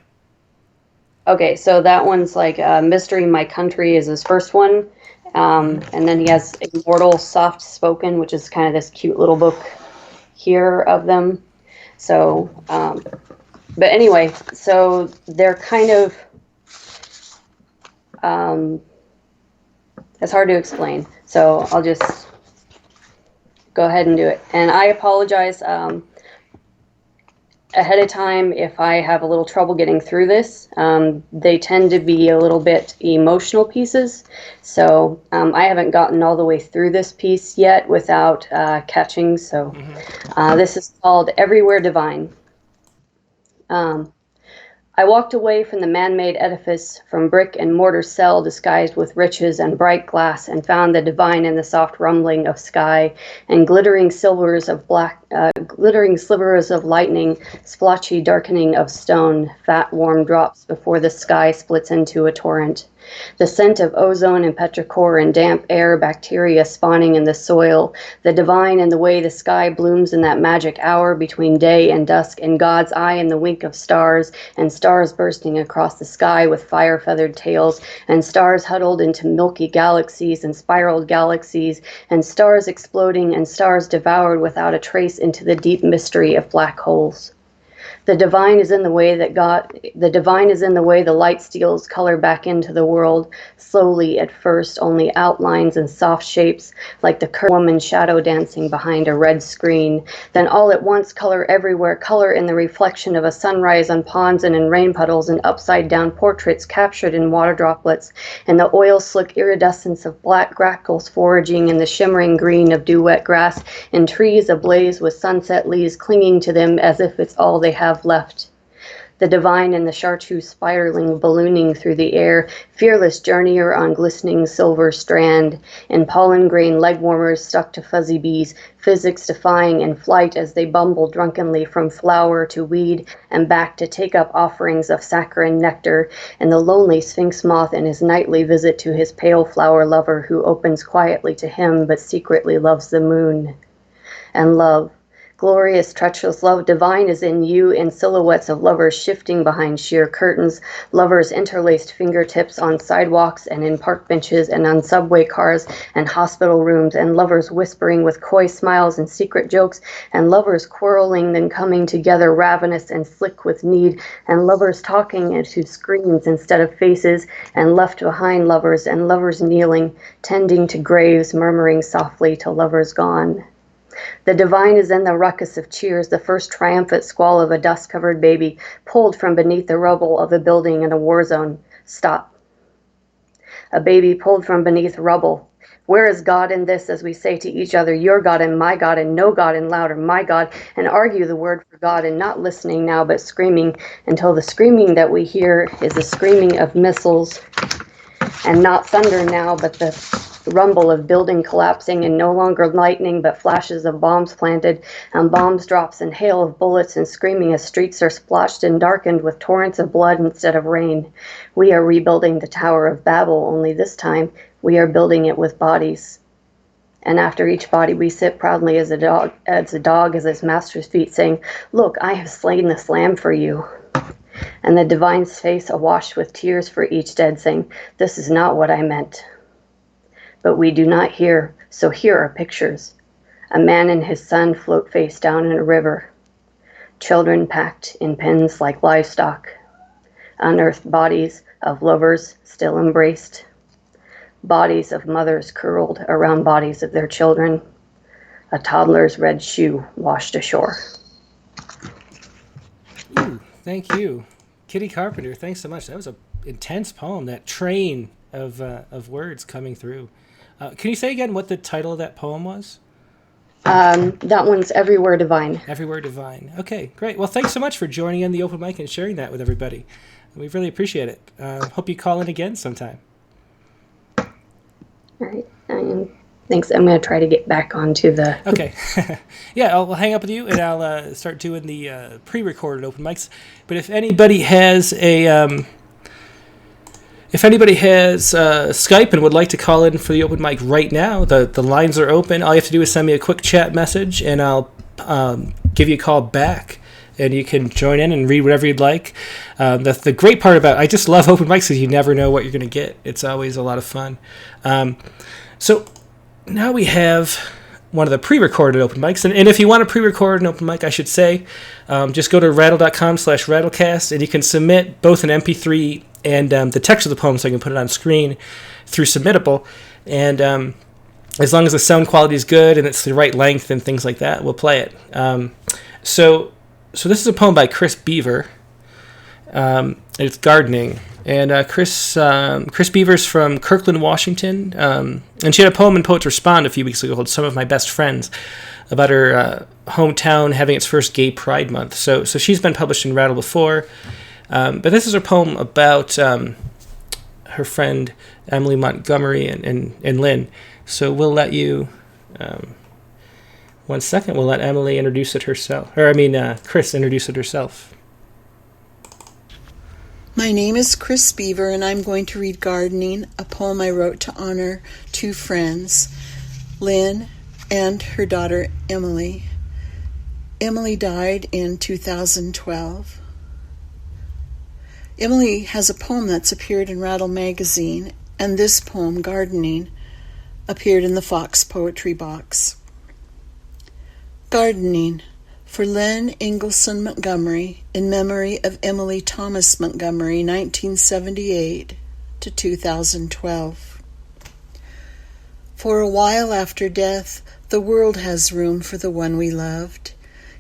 Okay, so that one's like Mystery My Country is his first one. And then he has Immortal Soft Spoken, which is kind of this cute little book here of them. So, but anyway, so they're kind of, it's hard to explain. So I'll just go ahead and do it. And I apologize ahead of time if I have a little trouble getting through this. They tend to be a little bit emotional pieces. So I haven't gotten all the way through this piece yet without catching. So this is called Everywhere Divine. I walked away from the man-made edifice, from brick and mortar cell disguised with riches and bright glass, and found the divine in the soft rumbling of sky and glittering slivers of lightning, splotchy darkening of stone, fat warm drops before the sky splits into a torrent. The scent of ozone and petrichor and damp air, bacteria spawning in the soil, the divine in the way the sky blooms in that magic hour between day and dusk, in God's eye in the wink of stars, and stars bursting across the sky with fire-feathered tails, and stars huddled into milky galaxies and spiraled galaxies, and stars exploding and stars devoured without a trace into the deep mystery of black holes. The divine is in the way the light steals color back into the world, slowly at first, only outlines and soft shapes, like the woman shadow dancing behind a red screen. Then all at once, color everywhere, color in the reflection of a sunrise on ponds and in rain puddles, and upside-down portraits captured in water droplets, and the oil-slick iridescence of black grackles foraging in the shimmering green of dew-wet grass, and trees ablaze with sunset leaves clinging to them as if it's all they have left. The divine and the chartreuse spiraling, ballooning through the air, fearless journeyer on glistening silver strand, and pollen grain leg warmers stuck to fuzzy bees, physics defying in flight as they bumble drunkenly from flower to weed and back to take up offerings of saccharine nectar, and the lonely sphinx moth in his nightly visit to his pale flower lover who opens quietly to him but secretly loves the moon. And love, glorious, treacherous love divine is in you, in silhouettes of lovers shifting behind sheer curtains, lovers interlaced fingertips on sidewalks and in park benches and on subway cars and hospital rooms, and lovers whispering with coy smiles and secret jokes, and lovers quarreling then coming together ravenous and slick with need, and lovers talking into screens instead of faces, and left behind lovers, and lovers kneeling, tending to graves, murmuring softly to lovers gone. The divine is in the ruckus of cheers, the first triumphant squall of a dust-covered baby pulled from beneath the rubble of a building in a war zone. Stop. A baby pulled from beneath rubble. Where is God in this, as we say to each other, your God and my God, and no God and louder, my God, and argue the word for God, and not listening now but screaming, until the screaming that we hear is the screaming of missiles, and not thunder now but the rumble of building collapsing, and no longer lightning but flashes of bombs planted, and bombs drops and hail of bullets, and screaming as streets are splotched and darkened with torrents of blood instead of rain. We are rebuilding the Tower of Babel, only this time we are building it with bodies. And after each body we sit proudly as a dog at his master's feet, saying, "Look, I have slain this lamb for you." And the divine's face awash with tears for each dead, saying, "This is not what I meant." But we do not hear, so here are pictures. A man and his son float face down in a river. Children packed in pens like livestock. Unearthed bodies of lovers still embraced. Bodies of mothers curled around bodies of their children. A toddler's red shoe washed ashore. Ooh, thank you. Kitty Carpenter, thanks so much. That was an intense poem, that train of words coming through. Can you say again what the title of that poem was? That one's Everywhere Divine. Everywhere Divine. Okay, great. Well, thanks so much for joining in the open mic and sharing that with everybody. We really appreciate it. Hope you call in again sometime. All right. Thanks. I'm going to try to get back onto the... Okay. Yeah, I'll hang up with you, and I'll start doing the pre-recorded open mics. But if anybody has Skype and would like to call in for the open mic right now, the lines are open. All you have to do is send me a quick chat message, and I'll give you a call back, and you can join in and read whatever you'd like. The great part about I just love open mics is you never know what you're going to get. It's always a lot of fun. So now we have one of the pre-recorded open mics. And if you want to pre-record an open mic, I should say, just go to rattle.com/rattlecast, and you can submit both an MP3 and the text of the poem so I can put it on screen through Submittable. And as long as the sound quality is good and it's the right length and things like that, we'll play it. So this is a poem by Chris Beaver. It's Gardening. And Chris Beaver's from Kirkland, Washington. And she had a poem in Poets Respond a few weeks ago called Some of My Best Friends, about her hometown having its first Gay Pride Month. So she's been published in Rattle before. But this is her poem about her friend Emily Montgomery and Lynn. So we'll let you... 1 second, we'll let Emily introduce it herself. Chris introduce it herself. My name is Chris Beaver, and I'm going to read Gardening, a poem I wrote to honor two friends, Lynn and her daughter Emily. Emily died in 2012. Emily has a poem that's appeared in Rattle magazine, and this poem, Gardening, appeared in the Fox Poetry Box. Gardening, for Len Ingelson Montgomery, in memory of Emily Thomas Montgomery, 1978 to 2012. For a while after death, the world has room for the one we loved.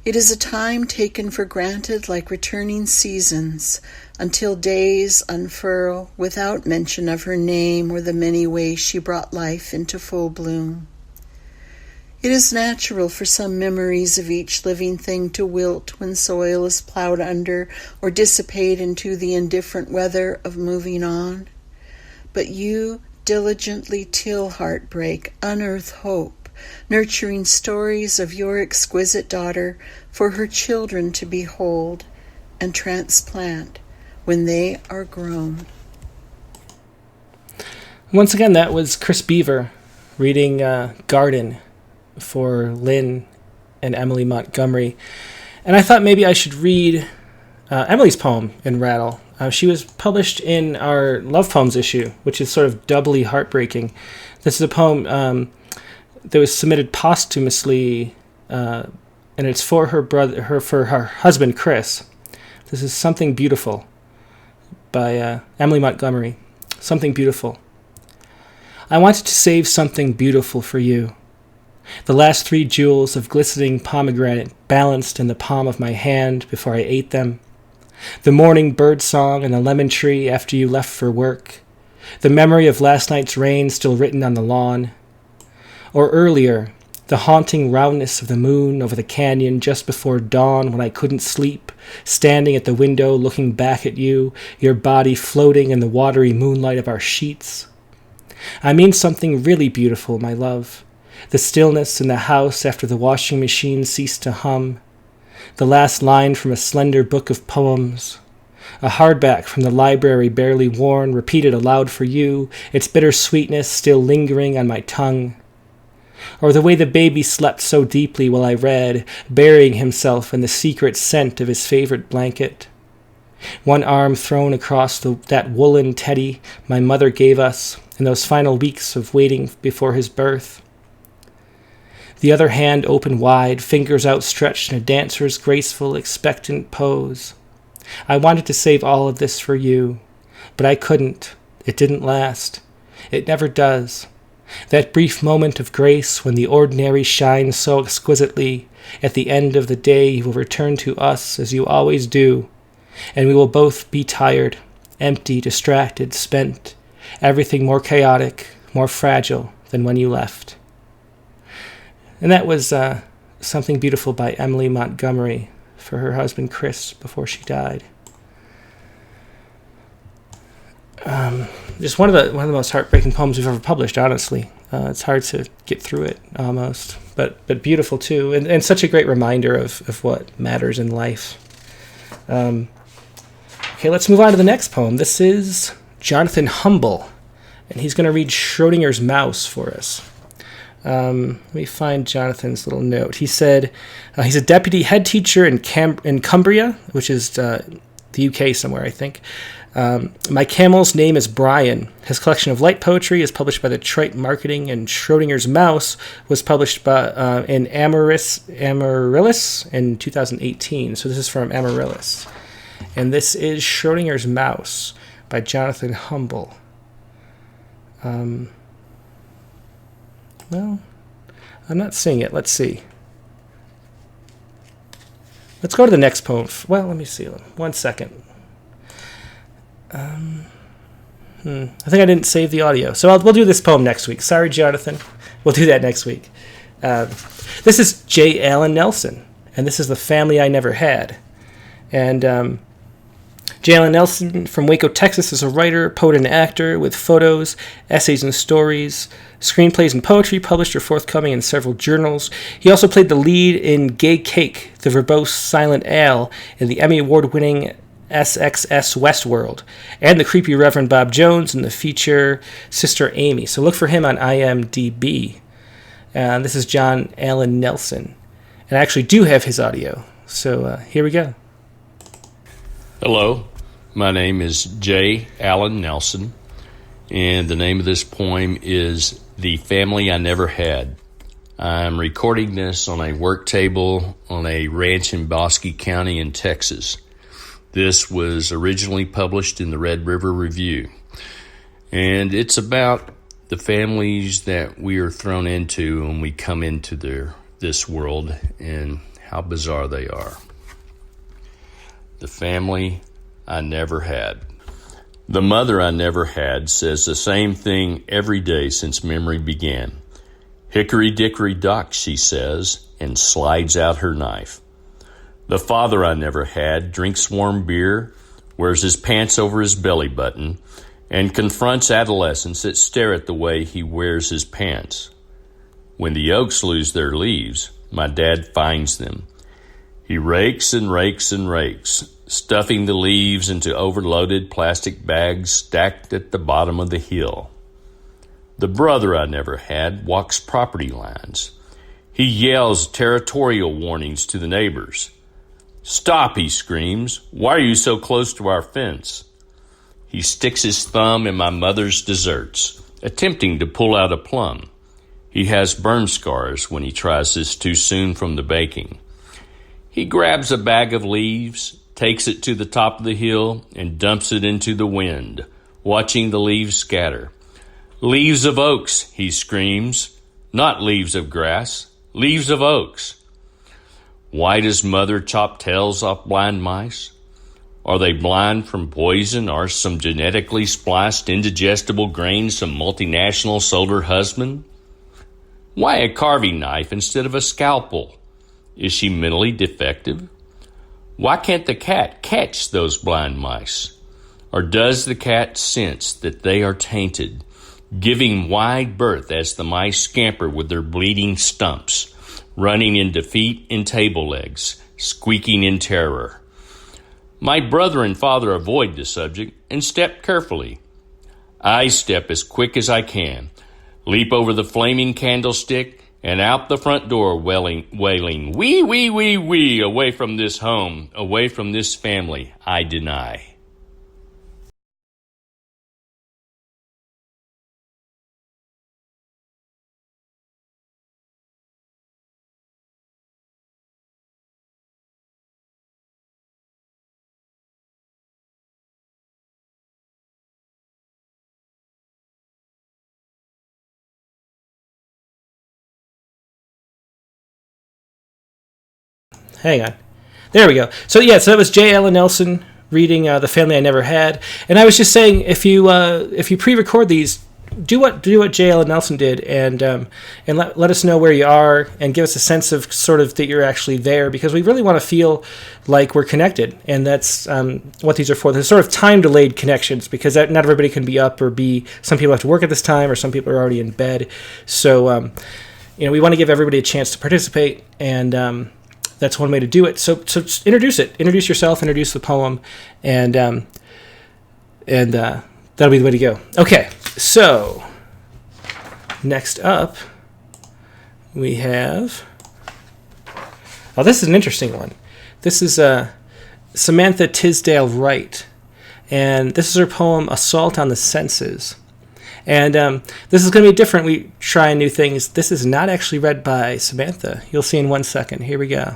It is a time taken for granted like returning seasons, until days unfurl without mention of her name or the many ways she brought life into full bloom. It is natural for some memories of each living thing to wilt when soil is plowed under or dissipate into the indifferent weather of moving on. But you diligently till heartbreak, unearth hope, nurturing stories of your exquisite daughter for her children to behold and transplant when they are grown. Once again, that was Chris Beaver reading Garden for Lynn and Emily Montgomery. And I thought maybe I should read Emily's poem in Rattle. She was published in our Love Poems issue, which is sort of doubly heartbreaking. This is a poem that was submitted posthumously, and it's for her husband, Chris. This is Something Beautiful by Emily Montgomery. Something Beautiful. I wanted to save something beautiful for you. The last 3 jewels of glistening pomegranate balanced in the palm of my hand before I ate them. The morning bird song and the lemon tree after you left for work. The memory of last night's rain still written on the lawn. Or earlier, the haunting roundness of the moon over the canyon just before dawn when I couldn't sleep, standing at the window looking back at you, your body floating in the watery moonlight of our sheets. I mean something really beautiful, my love. The stillness in the house after the washing machine ceased to hum. The last line from a slender book of poems. A hardback from the library barely worn, repeated aloud for you, its bitter sweetness still lingering on my tongue. Or the way the baby slept so deeply while I read, burying himself in the secret scent of his favorite blanket. One arm thrown across that woolen teddy my mother gave us in those final weeks of waiting before his birth. The other hand open wide, fingers outstretched in a dancer's graceful, expectant pose. I wanted to save all of this for you, but I couldn't. It didn't last. It never does. That brief moment of grace when the ordinary shines so exquisitely, at the end of the day you will return to us as you always do, and we will both be tired, empty, distracted, spent, everything more chaotic, more fragile than when you left. And that was Something Beautiful by Emily Montgomery for her husband Chris before she died. Just one of the most heartbreaking poems we've ever published, honestly. It's hard to get through it almost, but beautiful too, and such a great reminder of what matters in life. Okay, let's move on to the next poem. This is Jonathan Humble, and he's going to read Schrodinger's Mouse for us. Let me find Jonathan's little note. He said he's a deputy head teacher in Cumbria, which is the UK somewhere, I think. My camel's name is Brian. His collection of light poetry is published by the Detroit Marketing, and Schrodinger's Mouse was published by in Amaryllis in 2018. So this is from Amaryllis. And this is Schrodinger's Mouse by Jonathan Humble. Well, I'm not seeing it. Let's see. Let's go to the next poem. Well, let me see. 1 second. I think I didn't save the audio. So we'll do this poem next week. Sorry, Jonathan. We'll do that next week. This is J. Allen Nelson, and this is The Family I Never Had. And J. Allen Nelson from Waco, Texas is a writer, poet, and actor with photos, essays, and stories. Screenplays and poetry published or forthcoming in several journals. He also played the lead in Gay Cake, the verbose silent ale, in the Emmy Award-winning SXS Westworld, and the creepy Reverend Bob Jones in the feature Sister Amy. So look for him on IMDb. This is John Allen Nelson. And I actually do have his audio. So here we go. Hello, my name is J. Allen Nelson, and the name of this poem is The Family I Never Had. I'm recording this on a work table on a ranch in Bosque County in Texas. This was originally published in the Red River Review, and it's about the families that we are thrown into when we come into this world and how bizarre they are. The family I never had. The mother I never had says the same thing every day since memory began. Hickory dickory dock, she says, and slides out her knife. The father I never had drinks warm beer, wears his pants over his belly button, and confronts adolescents that stare at the way he wears his pants. When the oaks lose their leaves, my dad finds them. He rakes and rakes and rakes, stuffing the leaves into overloaded plastic bags stacked at the bottom of the hill. The brother I never had walks property lines. He yells territorial warnings to the neighbors. "Stop," he screams. "Why are you so close to our fence?" He sticks his thumb in my mother's desserts, attempting to pull out a plum. He has burn scars when he tries this too soon from the baking. He grabs a bag of leaves, takes it to the top of the hill, and dumps it into the wind, watching the leaves scatter. "Leaves of oaks," he screams. "Not leaves of grass, leaves of oaks." Why does mother chop tails off blind mice? Are they blind from poison or some genetically spliced indigestible grain some multinational sold her husband? Why a carving knife instead of a scalpel? Is she mentally defective? Why can't the cat catch those blind mice? Or does the cat sense that they are tainted, giving wide berth as the mice scamper with their bleeding stumps, running into feet and table legs, squeaking in terror? My brother and father avoid the subject and step carefully. I step as quick as I can, leap over the flaming candlestick, and out the front door wailing, "Wee, wee, wee, wee," away from this home, away from this family I deny. Hang on. There we go. So that was J. Allen Nelson reading The Family I Never Had. And I was just saying, if you pre-record these, do what J. Allen Nelson did, and let us know where you are, and give us a sense of sort of that you're actually there, because we really want to feel like we're connected, and that's what these are for. They're sort of time-delayed connections, because not everybody can be up or be. Some people have to work at this time, or some people are already in bed. So we want to give everybody a chance to participate, and that's one way to do it. So just introduce it. Introduce yourself. Introduce the poem, and that'll be the way to go. Okay. So next up, we have. Oh, this is an interesting one. This is Samantha Tisdale Wright, and this is her poem "Assault on the Senses." And this is going to be different. We try new things. This is not actually read by Samantha. You'll see in 1 second. Here we go.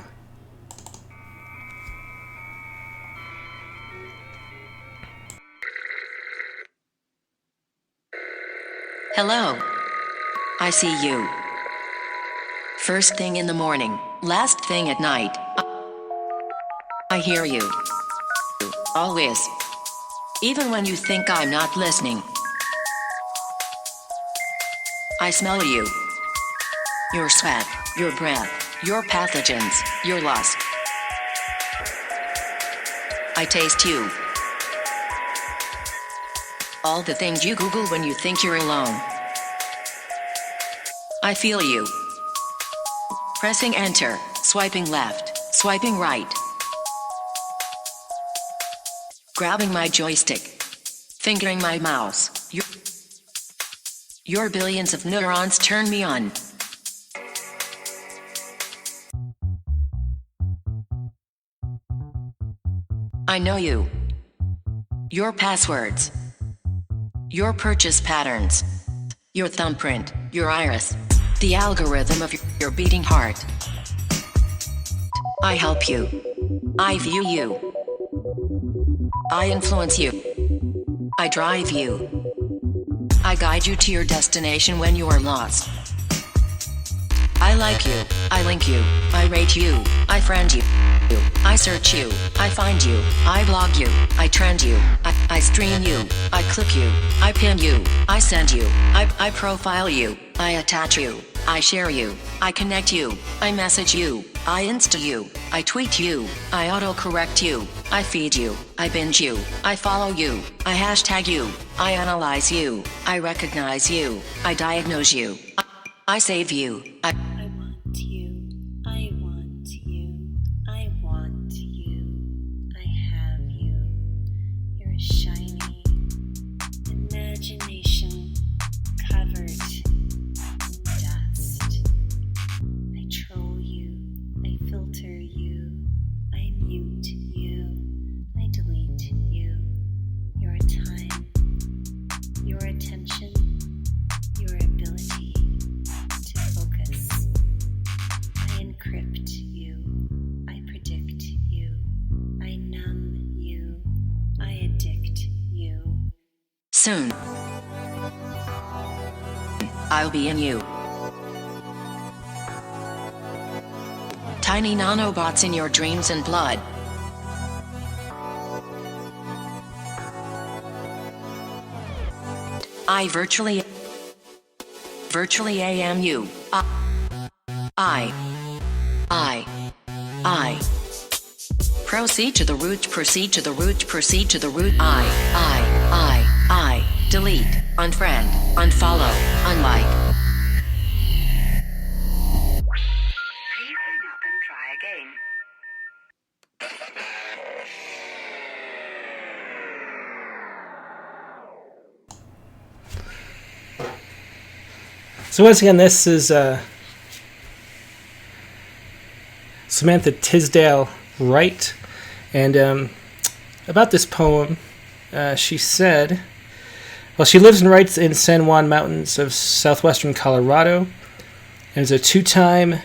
Hello. I see you. First thing in the morning, last thing at night. I hear you. Always. Even when you think I'm not listening. I smell you. Your sweat, your breath, your pathogens, your lust. I taste you. All the things you Google when you think you're alone. I feel you. Pressing enter, swiping left, swiping right. grabbing my joystick, fingering my mouse. Your billions of neurons turn me on. I know you. Your passwords. Your purchase patterns. Your thumbprint. Your iris. The algorithm of your beating heart. I help you. I view you. I influence you. I drive you. I guide you to your destination when you are lost. I like you. I link you. I rate you. I friend you. I search you. I find you. I blog you. I trend you. I stream you. I clip you. I pin you. I send you. I profile you. I attach you. I share you. I connect you. I message you. I insta you. I tweet you. I autocorrect you. I feed you. I binge you. I follow you. I hashtag you. I analyze you. I recognize you. I diagnose you. I save you. I want you. I want you. I want you. I have you. You're a shiny imagination covered in dust. I troll you. I filter you. I mute you. I delete you. Your time. Your attention. Your ability to focus. I encrypt you. I predict you. I numb you. I addict you. Soon, I'll be in you. Tiny nanobots in your dreams and blood. I virtually am you. I. Proceed to the root, proceed to the root, proceed to the root. I. Delete, unfriend, unfollow, unlike. Please hang up and try again. So once again, this is Samantha Tisdale Wright, and about this poem, she said, well, she lives and writes in San Juan Mountains of southwestern Colorado, and is a two-time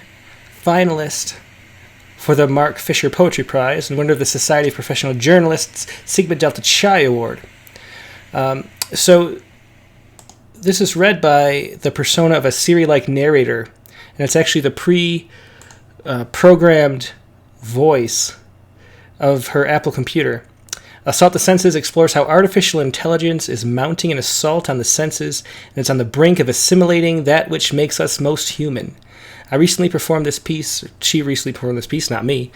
finalist for the Mark Fisher Poetry Prize and winner of the Society of Professional Journalists Sigma Delta Chi Award. So this is read by the persona of a Siri-like narrator, and it's actually the pre-programmed voice of her Apple computer. Assault the Senses explores how artificial intelligence is mounting an assault on the senses, and it's on the brink of assimilating that which makes us most human. I recently performed this piece, she recently performed this piece, not me,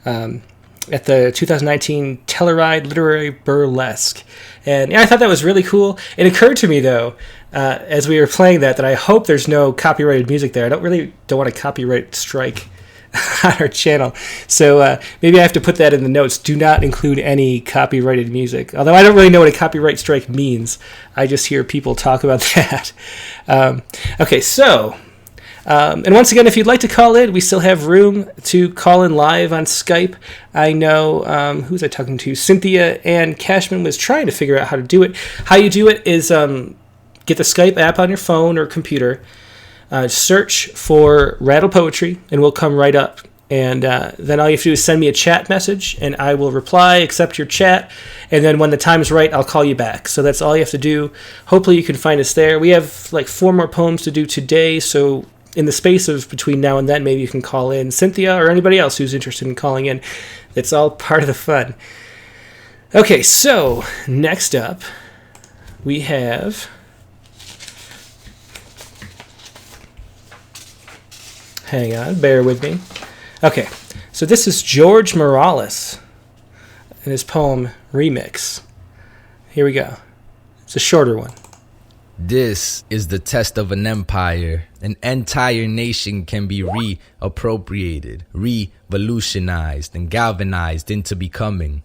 at the 2019 Telluride Literary Burlesque. And yeah, I thought that was really cool. It occurred to me, though, as we were playing that I hope there's no copyrighted music there. I don't want a copyright strike on our channel. So maybe I have to put that in the notes. Do not include any copyrighted music. Although I don't really know what a copyright strike means. I just hear people talk about that. Okay, so... and once again, if you'd like to call in, we still have room to call in live on Skype. I know, who was I talking to? Cynthia Ann Cashman was trying to figure out how to do it. How you do it is get the Skype app on your phone or computer, search for Rattle Poetry, and we'll come right up. And then all you have to do is send me a chat message, and I will reply, accept your chat, and then when the time is right, I'll call you back. So that's all you have to do. Hopefully you can find us there. We have like 4 more poems to do today, so in the space of between now and then, maybe you can call in Cynthia or anybody else who's interested in calling in. It's all part of the fun. Okay, so next up, we have... Hang on, bear with me. Okay, so this is George Morales and his poem Remix. Here we go. It's a shorter one. This is the test of an empire. An entire nation can be reappropriated, revolutionized, and galvanized into becoming.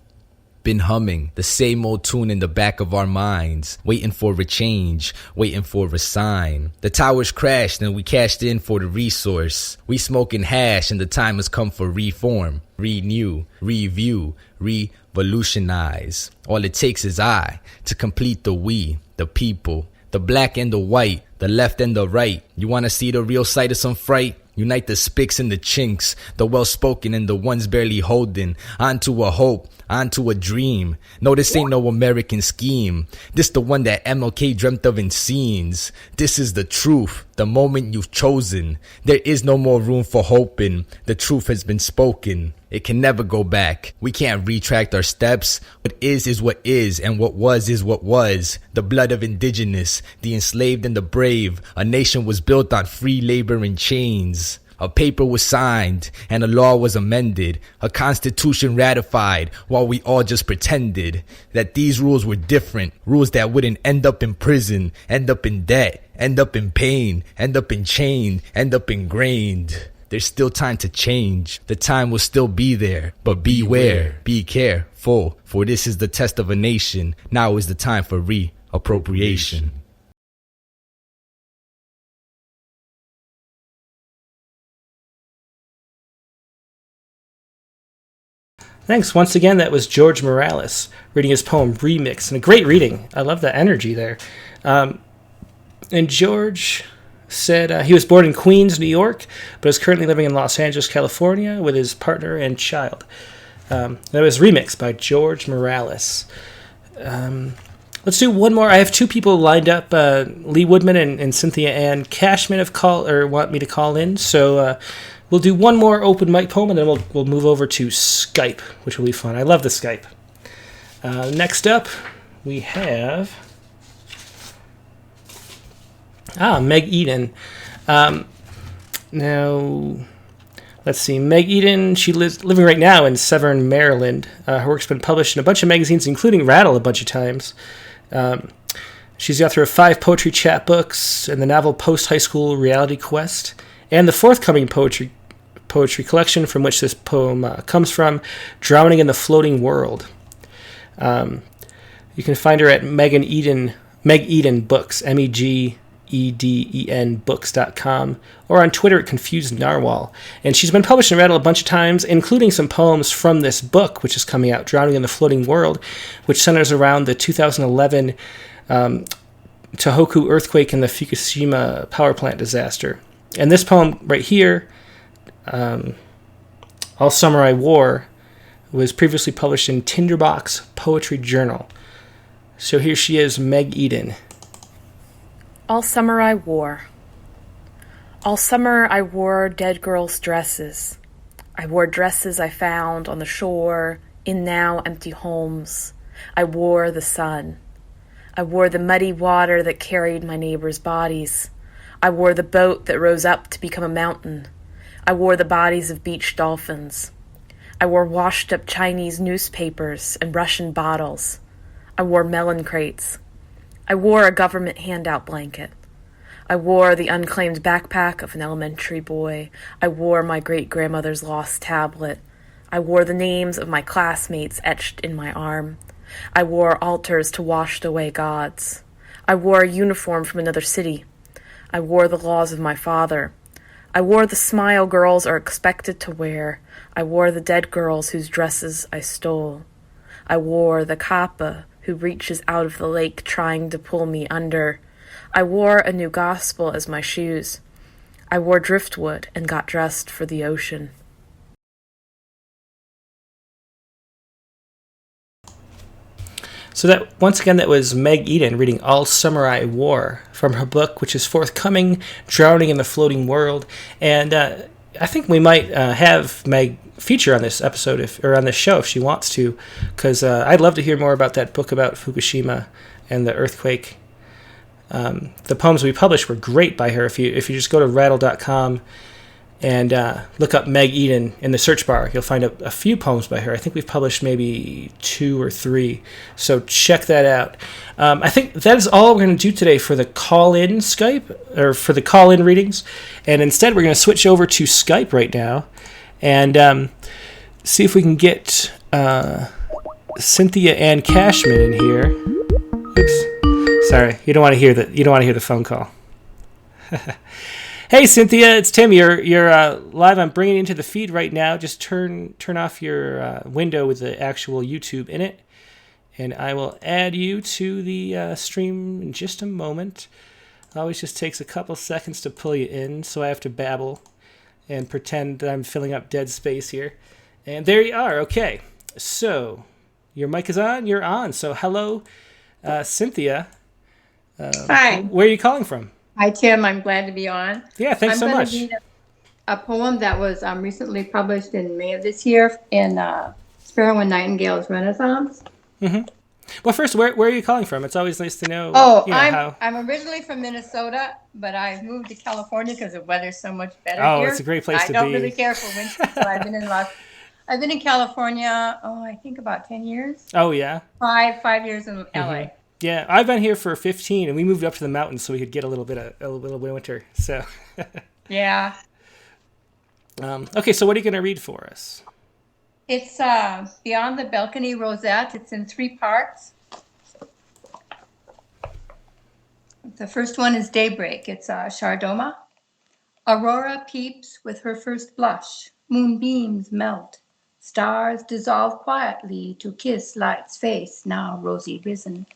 been humming the same old tune in the back of our minds, waiting for a change, waiting for a sign. The towers crashed and we cashed in for the resource. We smoking hash and the time has come for reform, renew, review, revolutionize. All it takes is I to complete the we, the people, the black and the white, the left and the right. You want to see the real sight of some fright? Unite the spics and the chinks, the well-spoken and the ones barely holding onto a hope, onto a dream. No, this ain't no American scheme. This the one that MLK dreamt of in scenes. This is the truth, the moment you've chosen. There is no more room for hoping. The truth has been spoken. It can never go back. We can't retract our steps. What is what is, and what was what was. The blood of indigenous, the enslaved and the brave. A nation was built on free labor and chains. A paper was signed, and a law was amended. A constitution ratified, while we all just pretended that these rules were different. Rules that wouldn't end up in prison, end up in debt, end up in pain, end up in chain, end up ingrained. There's still time to change. The time will still be there. But beware, be careful. For this is the test of a nation. Now is the time for reappropriation. Thanks. Once again, that was George Morales reading his poem Remix. And a great reading. I love the energy there. And George said he was born in Queens, New York, but is currently living in Los Angeles, California with his partner and child. That was Remix by George Morales. Let's do one more. I have two people lined up. Lee Woodman and Cynthia Ann Cashman want me to call in. So we'll do one more open mic poem, and then we'll move over to Skype, which will be fun. I love the Skype. Next up, we have Meg Eden. Now, let's see. Meg Eden, she lives living right now in Severn, Maryland. Her work's been published in a bunch of magazines, including Rattle a bunch of times. She's the author of 5 poetry chapbooks and the novel Post-High School Reality Quest, and the forthcoming poetry collection from which this poem comes from, Drowning in the Floating World. You can find her at Meg Eden Books, MEGEDEN books.com, or on Twitter at Confused Narwhal. And she's been published in Rattle a bunch of times, including some poems from this book, which is coming out, Drowning in the Floating World, which centers around the 2011 Tohoku earthquake and the Fukushima power plant disaster. And this poem right here, All Summer I Wore, was previously published in Tinderbox Poetry Journal. So here she is, Meg Eden. All summer I wore. All summer I wore dead girls' dresses. I wore dresses I found on the shore in now empty homes. I wore the sun. I wore the muddy water that carried my neighbors' bodies. I wore the boat that rose up to become a mountain. I wore the bodies of beached dolphins. I wore washed-up Chinese newspapers and Russian bottles. I wore melon crates. I wore a government handout blanket. I wore the unclaimed backpack of an elementary boy. I wore my great-grandmother's lost tablet. I wore the names of my classmates etched in my arm. I wore altars to washed-away gods. I wore a uniform from another city. I wore the laws of my father. I wore the smile girls are expected to wear. I wore the dead girls whose dresses I stole. I wore the kappa who reaches out of the lake trying to pull me under. I wore a new gospel as my shoes. I wore driftwood and got dressed for the ocean. So that, once again, that was Meg Eden reading All Summer I Wore from her book, which is forthcoming, Drowning in the Floating World. And I think we might have Meg feature on this episode or on this show if she wants to, because I'd love to hear more about that book about Fukushima and the earthquake. The poems we published were great by her. If you just go to rattle.com and look up Meg Eden in the search bar, you'll find a few poems by her. I think we've published maybe 2 or 3, so check that out. I think that is all we're going to do today for the call-in Skype, or for the call-in readings, and instead we're going to switch over to Skype right now and see if we can get Cynthia Ann Cashman in here. Oops. Sorry, you don't want to hear the phone call. Hey Cynthia, it's Tim. You're live. I'm bringing you into the feed right now. Just turn off your window with the actual YouTube in it, and I will add you to the stream in just a moment. It always just takes a couple seconds to pull you in, so I have to babble and pretend that I'm filling up dead space here. And there you are. Okay, so your mic is on. You're on. So hello, Cynthia. Hi. Where are you calling from? Hi, Tim. I'm glad to be on. Yeah, thanks so much. I'm going to read a poem that was recently published in May of this year in Sparrow and Nightingale's Renaissance. Mm-hmm. Well, first, where are you calling from? It's always nice to know. I'm originally from Minnesota, but I've moved to California because the weather's so much better here. Oh, it's a great place to be. I don't really care for winter, so I've been in California, I think about 10 years. Oh, yeah? 5 years in LA. Mm-hmm. Yeah, I've been here for 15, and we moved up to the mountains so we could get a little bit of winter. So, yeah. Okay, so what are you going to read for us? It's Beyond the Balcony Rosette. It's in 3 parts. The first one is Daybreak. It's Chardoma. Aurora peeps with her first blush. Moonbeams melt. Stars dissolve quietly to kiss light's face, now rosy risen.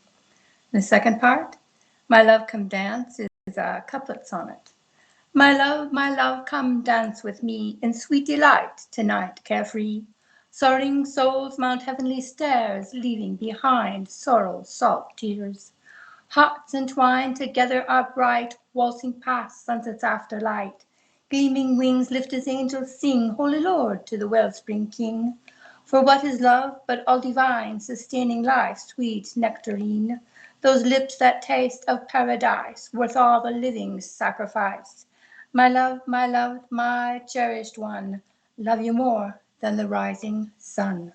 The second part, My Love Come Dance, is a couplet sonnet. My love, come dance with me in sweet delight tonight, carefree. Soaring souls mount heavenly stairs, leaving behind sorrow's salt tears. Hearts entwined together are bright, waltzing past sunset's afterlight. Gleaming wings lift as angels sing, Holy Lord, to the wellspring King. For what is love but all divine, sustaining life, sweet nectarine? Those lips that taste of paradise, worth all the living's sacrifice. My love, my cherished one, love you more than the rising sun.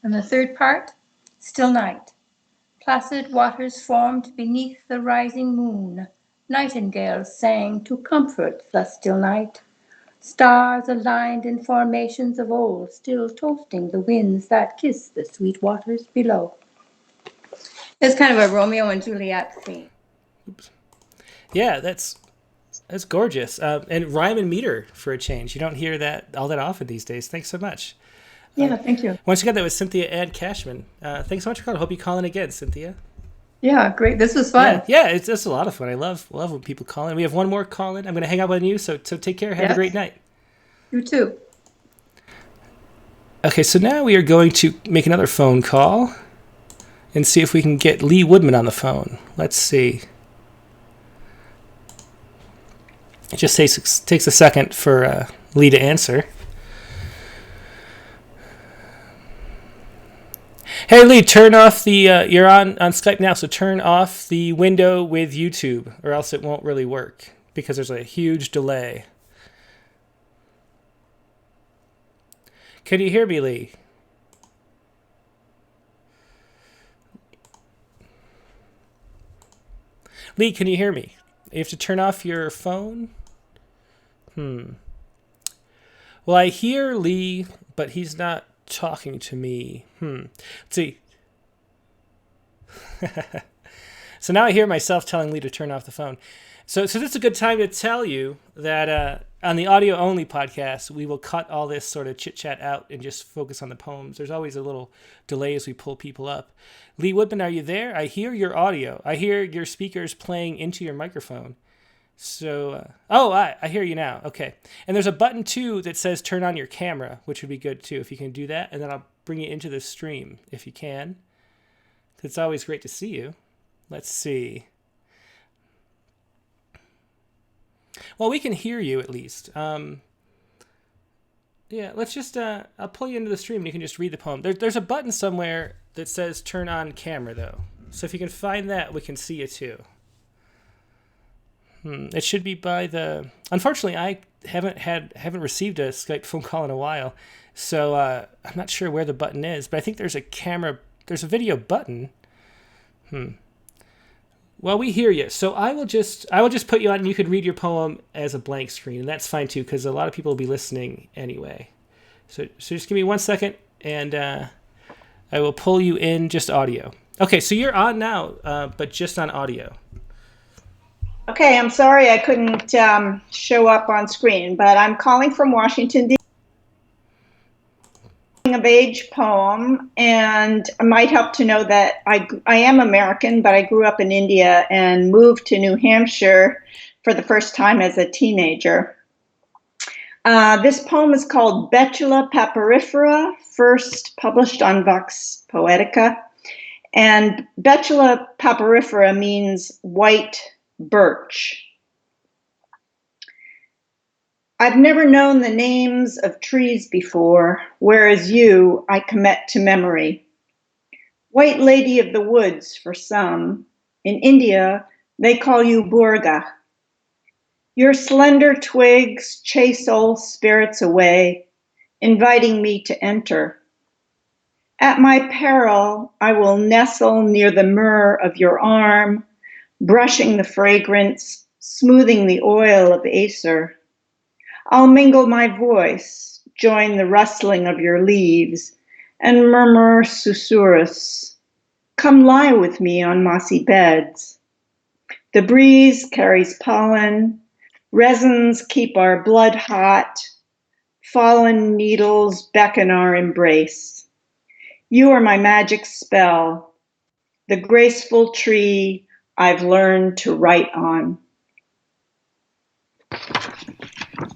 And the third part, Still Night. Placid waters formed beneath the rising moon. Nightingales sang to comfort the still night. Stars aligned in formations of old, still toasting the winds that kiss the sweet waters below. It's kind of a Romeo and Juliet scene. Oops. Yeah, that's gorgeous. And rhyme and meter for a change. You don't hear that all that often these days. Thanks so much. Yeah, thank you. Once again, that was Cynthia Ann Cashman. Thanks so much for calling. I hope you call in again, Cynthia. Yeah, great. This was fun. Yeah, it's a lot of fun. I love when people call in. We have one more call in. I'm going to hang up on you, so take care. Have a great night. You too. Okay, so now we are going to make another phone call and see if we can get Lee Woodman on the phone. Let's see. It just takes a second for Lee to answer. Hey Lee, turn off the, you're on Skype now, so turn off the window with YouTube, or else it won't really work, because there's a huge delay. Can you hear me, Lee? Lee, can you hear me? You have to turn off your phone? Well, I hear Lee, but he's not talking to me. Let's see. So now I hear myself telling Lee to turn off the phone. So this is a good time to tell you that on the audio-only podcast, we will cut all this sort of chit-chat out and just focus on the poems. There's always a little delay as we pull people up. Lee Woodman, are you there? I hear your audio. I hear your speakers playing into your microphone. So, I hear you now. Okay. And there's a button, too, that says turn on your camera, which would be good, too, if you can do that. And then I'll bring you into the stream, if you can. It's always great to see you. Let's see. Well, we can hear you, at least. Yeah, let's just, I'll pull you into the stream, and you can just read the poem. There's a button somewhere that says turn on camera, though. So if you can find that, we can see you, too. It should be by the... Unfortunately, I haven't received a Skype phone call in a while, so I'm not sure where the button is, but I think there's a video button. Well, we hear you, so I will just put you on, and you can read your poem as a blank screen, and that's fine too, because a lot of people will be listening anyway. So just give me 1 second, and I will pull you in just audio. Okay, so you're on now, but just on audio. Okay, I'm sorry I couldn't show up on screen, but I'm calling from Washington, D.C. Of age poem, and it might help to know that I am American, but I grew up in India and moved to New Hampshire for the first time as a teenager. This poem is called Betula Papyrifera, first published on Vox Poetica. And Betula Papyrifera means white birch. I've never known the names of trees before, whereas you I commit to memory. White Lady of the Woods for some. In India, they call you Burga. Your slender twigs chase old spirits away, inviting me to enter. At my peril, I will nestle near the myrrh of your arm, brushing the fragrance, smoothing the oil of Acer. I'll mingle my voice, join the rustling of your leaves, and murmur susurrus. Come lie with me on mossy beds. The breeze carries pollen, resins keep our blood hot, fallen needles beckon our embrace. You are my magic spell, the graceful tree I've learned to write on.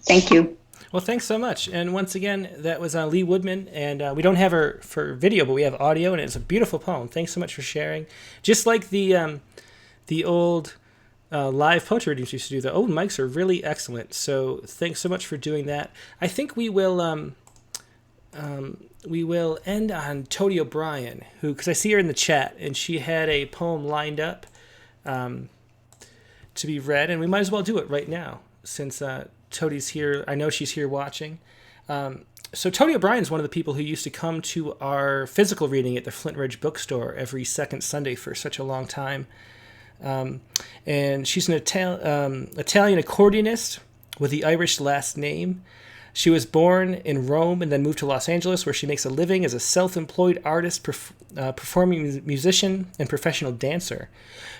Thank you. Well, thanks so much. And once again, that was Lee Woodman, and we don't have her for video, but we have audio, and it's a beautiful poem. Thanks so much for sharing. Just like the old live poetry readings used to do, the old mics are really excellent. So thanks so much for doing that. I think we will end on Tody O'Brien, who, because I see her in the chat, and she had a poem lined up to be read, and we might as well do it right now since Tody's here. I know she's here watching. So Tody O'Brien is one of the people who used to come to our physical reading at the Flint Ridge bookstore every second Sunday for such a long time. And she's an Italian accordionist with the Irish last name. She was born in Rome and then moved to Los Angeles, where she makes a living as a self-employed artist, performing musician, and professional dancer.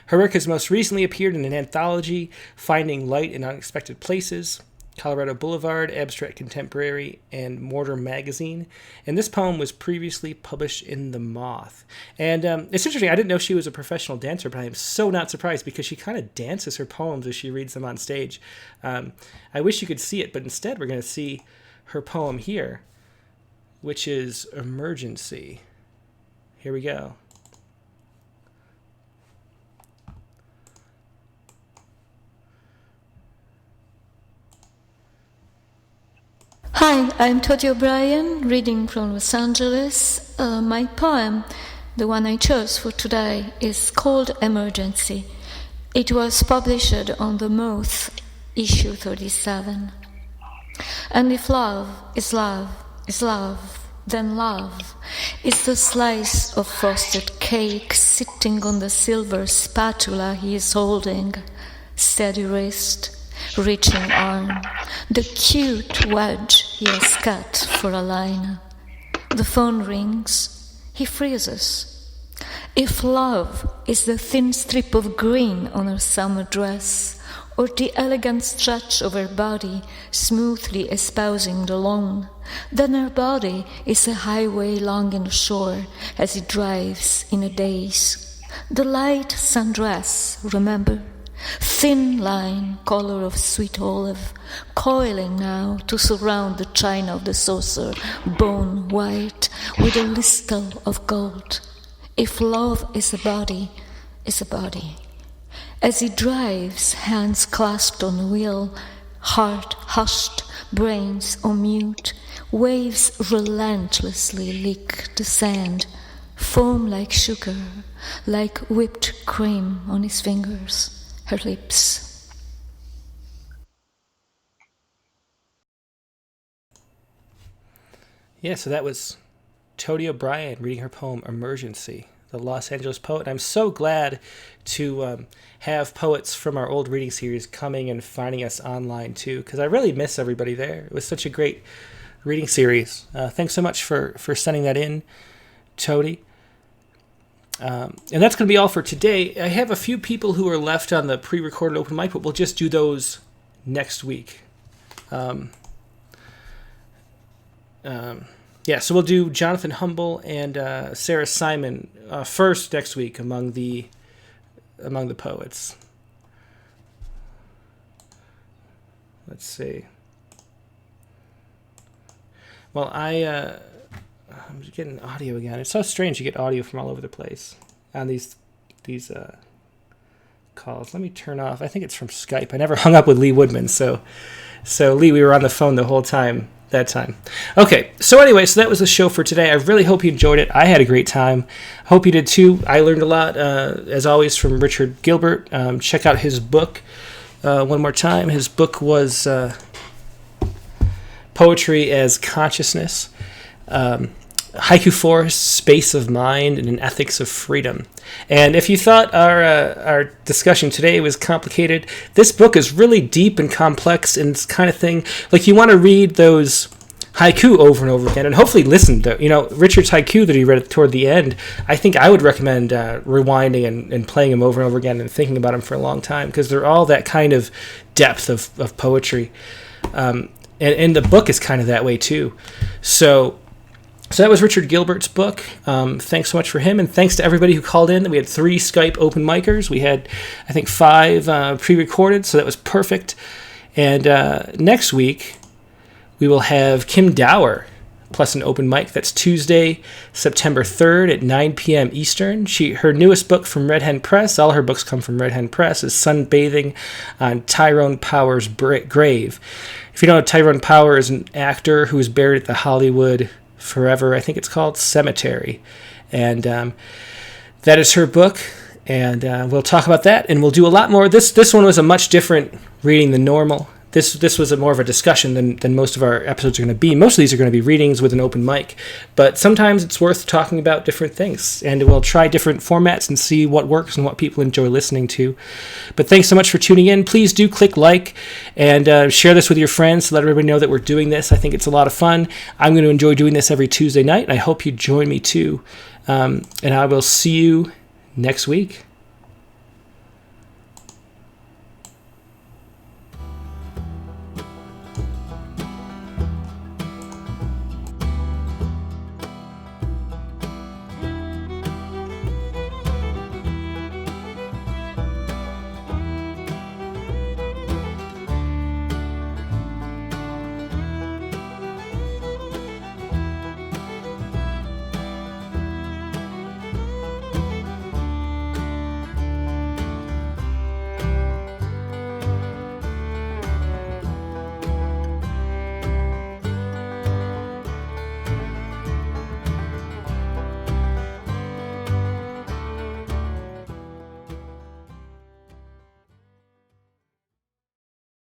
Her work has most recently appeared in an anthology, Finding Light in Unexpected Places, Colorado Boulevard, Abstract Contemporary, and Mortar Magazine. And this poem was previously published in The Moth. And it's interesting, I didn't know she was a professional dancer, but I am so not surprised because she kind of dances her poems as she reads them on stage. I wish you could see it, but instead we're going to see her poem here, which is Emergency. Here we go. Hi, I'm Tody O'Brien, reading from Los Angeles. My poem, the one I chose for today, is called Emergency. It was published on The Moth, issue 37. And if love is love, is love, then love is the slice of frosted cake sitting on the silver spatula he is holding, steady wrist, reaching arm, the cute wedge he has cut for a line. The phone rings, he freezes. If love is the thin strip of green on her summer dress, or the elegant stretch of her body smoothly espousing the lawn, then her body is a highway long inshore as he drives in a daze. The light sundress, remember? Thin line, color of sweet olive, coiling now to surround the china of the saucer, bone white, with a listle of gold. If love is a body, is a body. As he drives, hands clasped on the wheel, heart hushed, brains on mute, waves relentlessly lick the sand, foam like sugar, like whipped cream on his fingers. Her lips. Yeah, so that was Tody O'Brien reading her poem Emergency, the Los Angeles poet. I'm so glad to have poets from our old reading series coming and finding us online too, because I really miss everybody there. It was such a great reading series. Thanks so much for sending that in Toady. And that's going to be all for today. I have a few people who are left on the pre-recorded open mic, but we'll just do those next week. So we'll do Jonathan Humble and Sarah Simon first next week among the poets. Let's see. Well, I'm getting audio again. It's so strange you get audio from all over the place on these calls. Let me turn off. I think it's from Skype. I never hung up with Lee Woodman, so Lee, we were on the phone the whole time that time. Okay, so anyway, so that was the show for today. I really hope you enjoyed it. I had a great time. Hope you did too. I learned a lot, as always, from Richard Gilbert. Check out his book one more time. His book was Poetry as Consciousness. Haiku Forest, Space of Mind, and an Ethics of Freedom. And if you thought our discussion today was complicated, this book is really deep and complex and it's kind of thing, like you want to read those haiku over and over again and hopefully listen to, Richard's haiku that he read toward the end. I think I would recommend rewinding and playing them over and over again and thinking about them for a long time because they're all that kind of depth of poetry. And the book is kind of that way too. So that was Richard Gilbert's book. Thanks so much for him, and thanks to everybody who called in. We had 3 Skype open micers. We had, I think, 5 pre-recorded, so that was perfect. And next week, we will have Kim Dower plus an open mic. That's Tuesday, September 3rd at 9 p.m. Eastern. Her newest book from Red Hen Press, all her books come from Red Hen Press, is Sunbathing on Tyrone Power's Grave. If you don't know, Tyrone Power is an actor who was buried at the Hollywood Forever, I think it's called, Cemetery. And that is her book, and we'll talk about that, and we'll do a lot more. This one was a much different reading than normal. This was more of a discussion than most of our episodes are going to be. Most of these are going to be readings with an open mic, but sometimes it's worth talking about different things, and we'll try different formats and see what works and what people enjoy listening to. But thanks so much for tuning in. Please do click like and share this with your friends to let everybody know that we're doing this. I think it's a lot of fun. I'm going to enjoy doing this every Tuesday night, and I hope you join me too. And I will see you next week.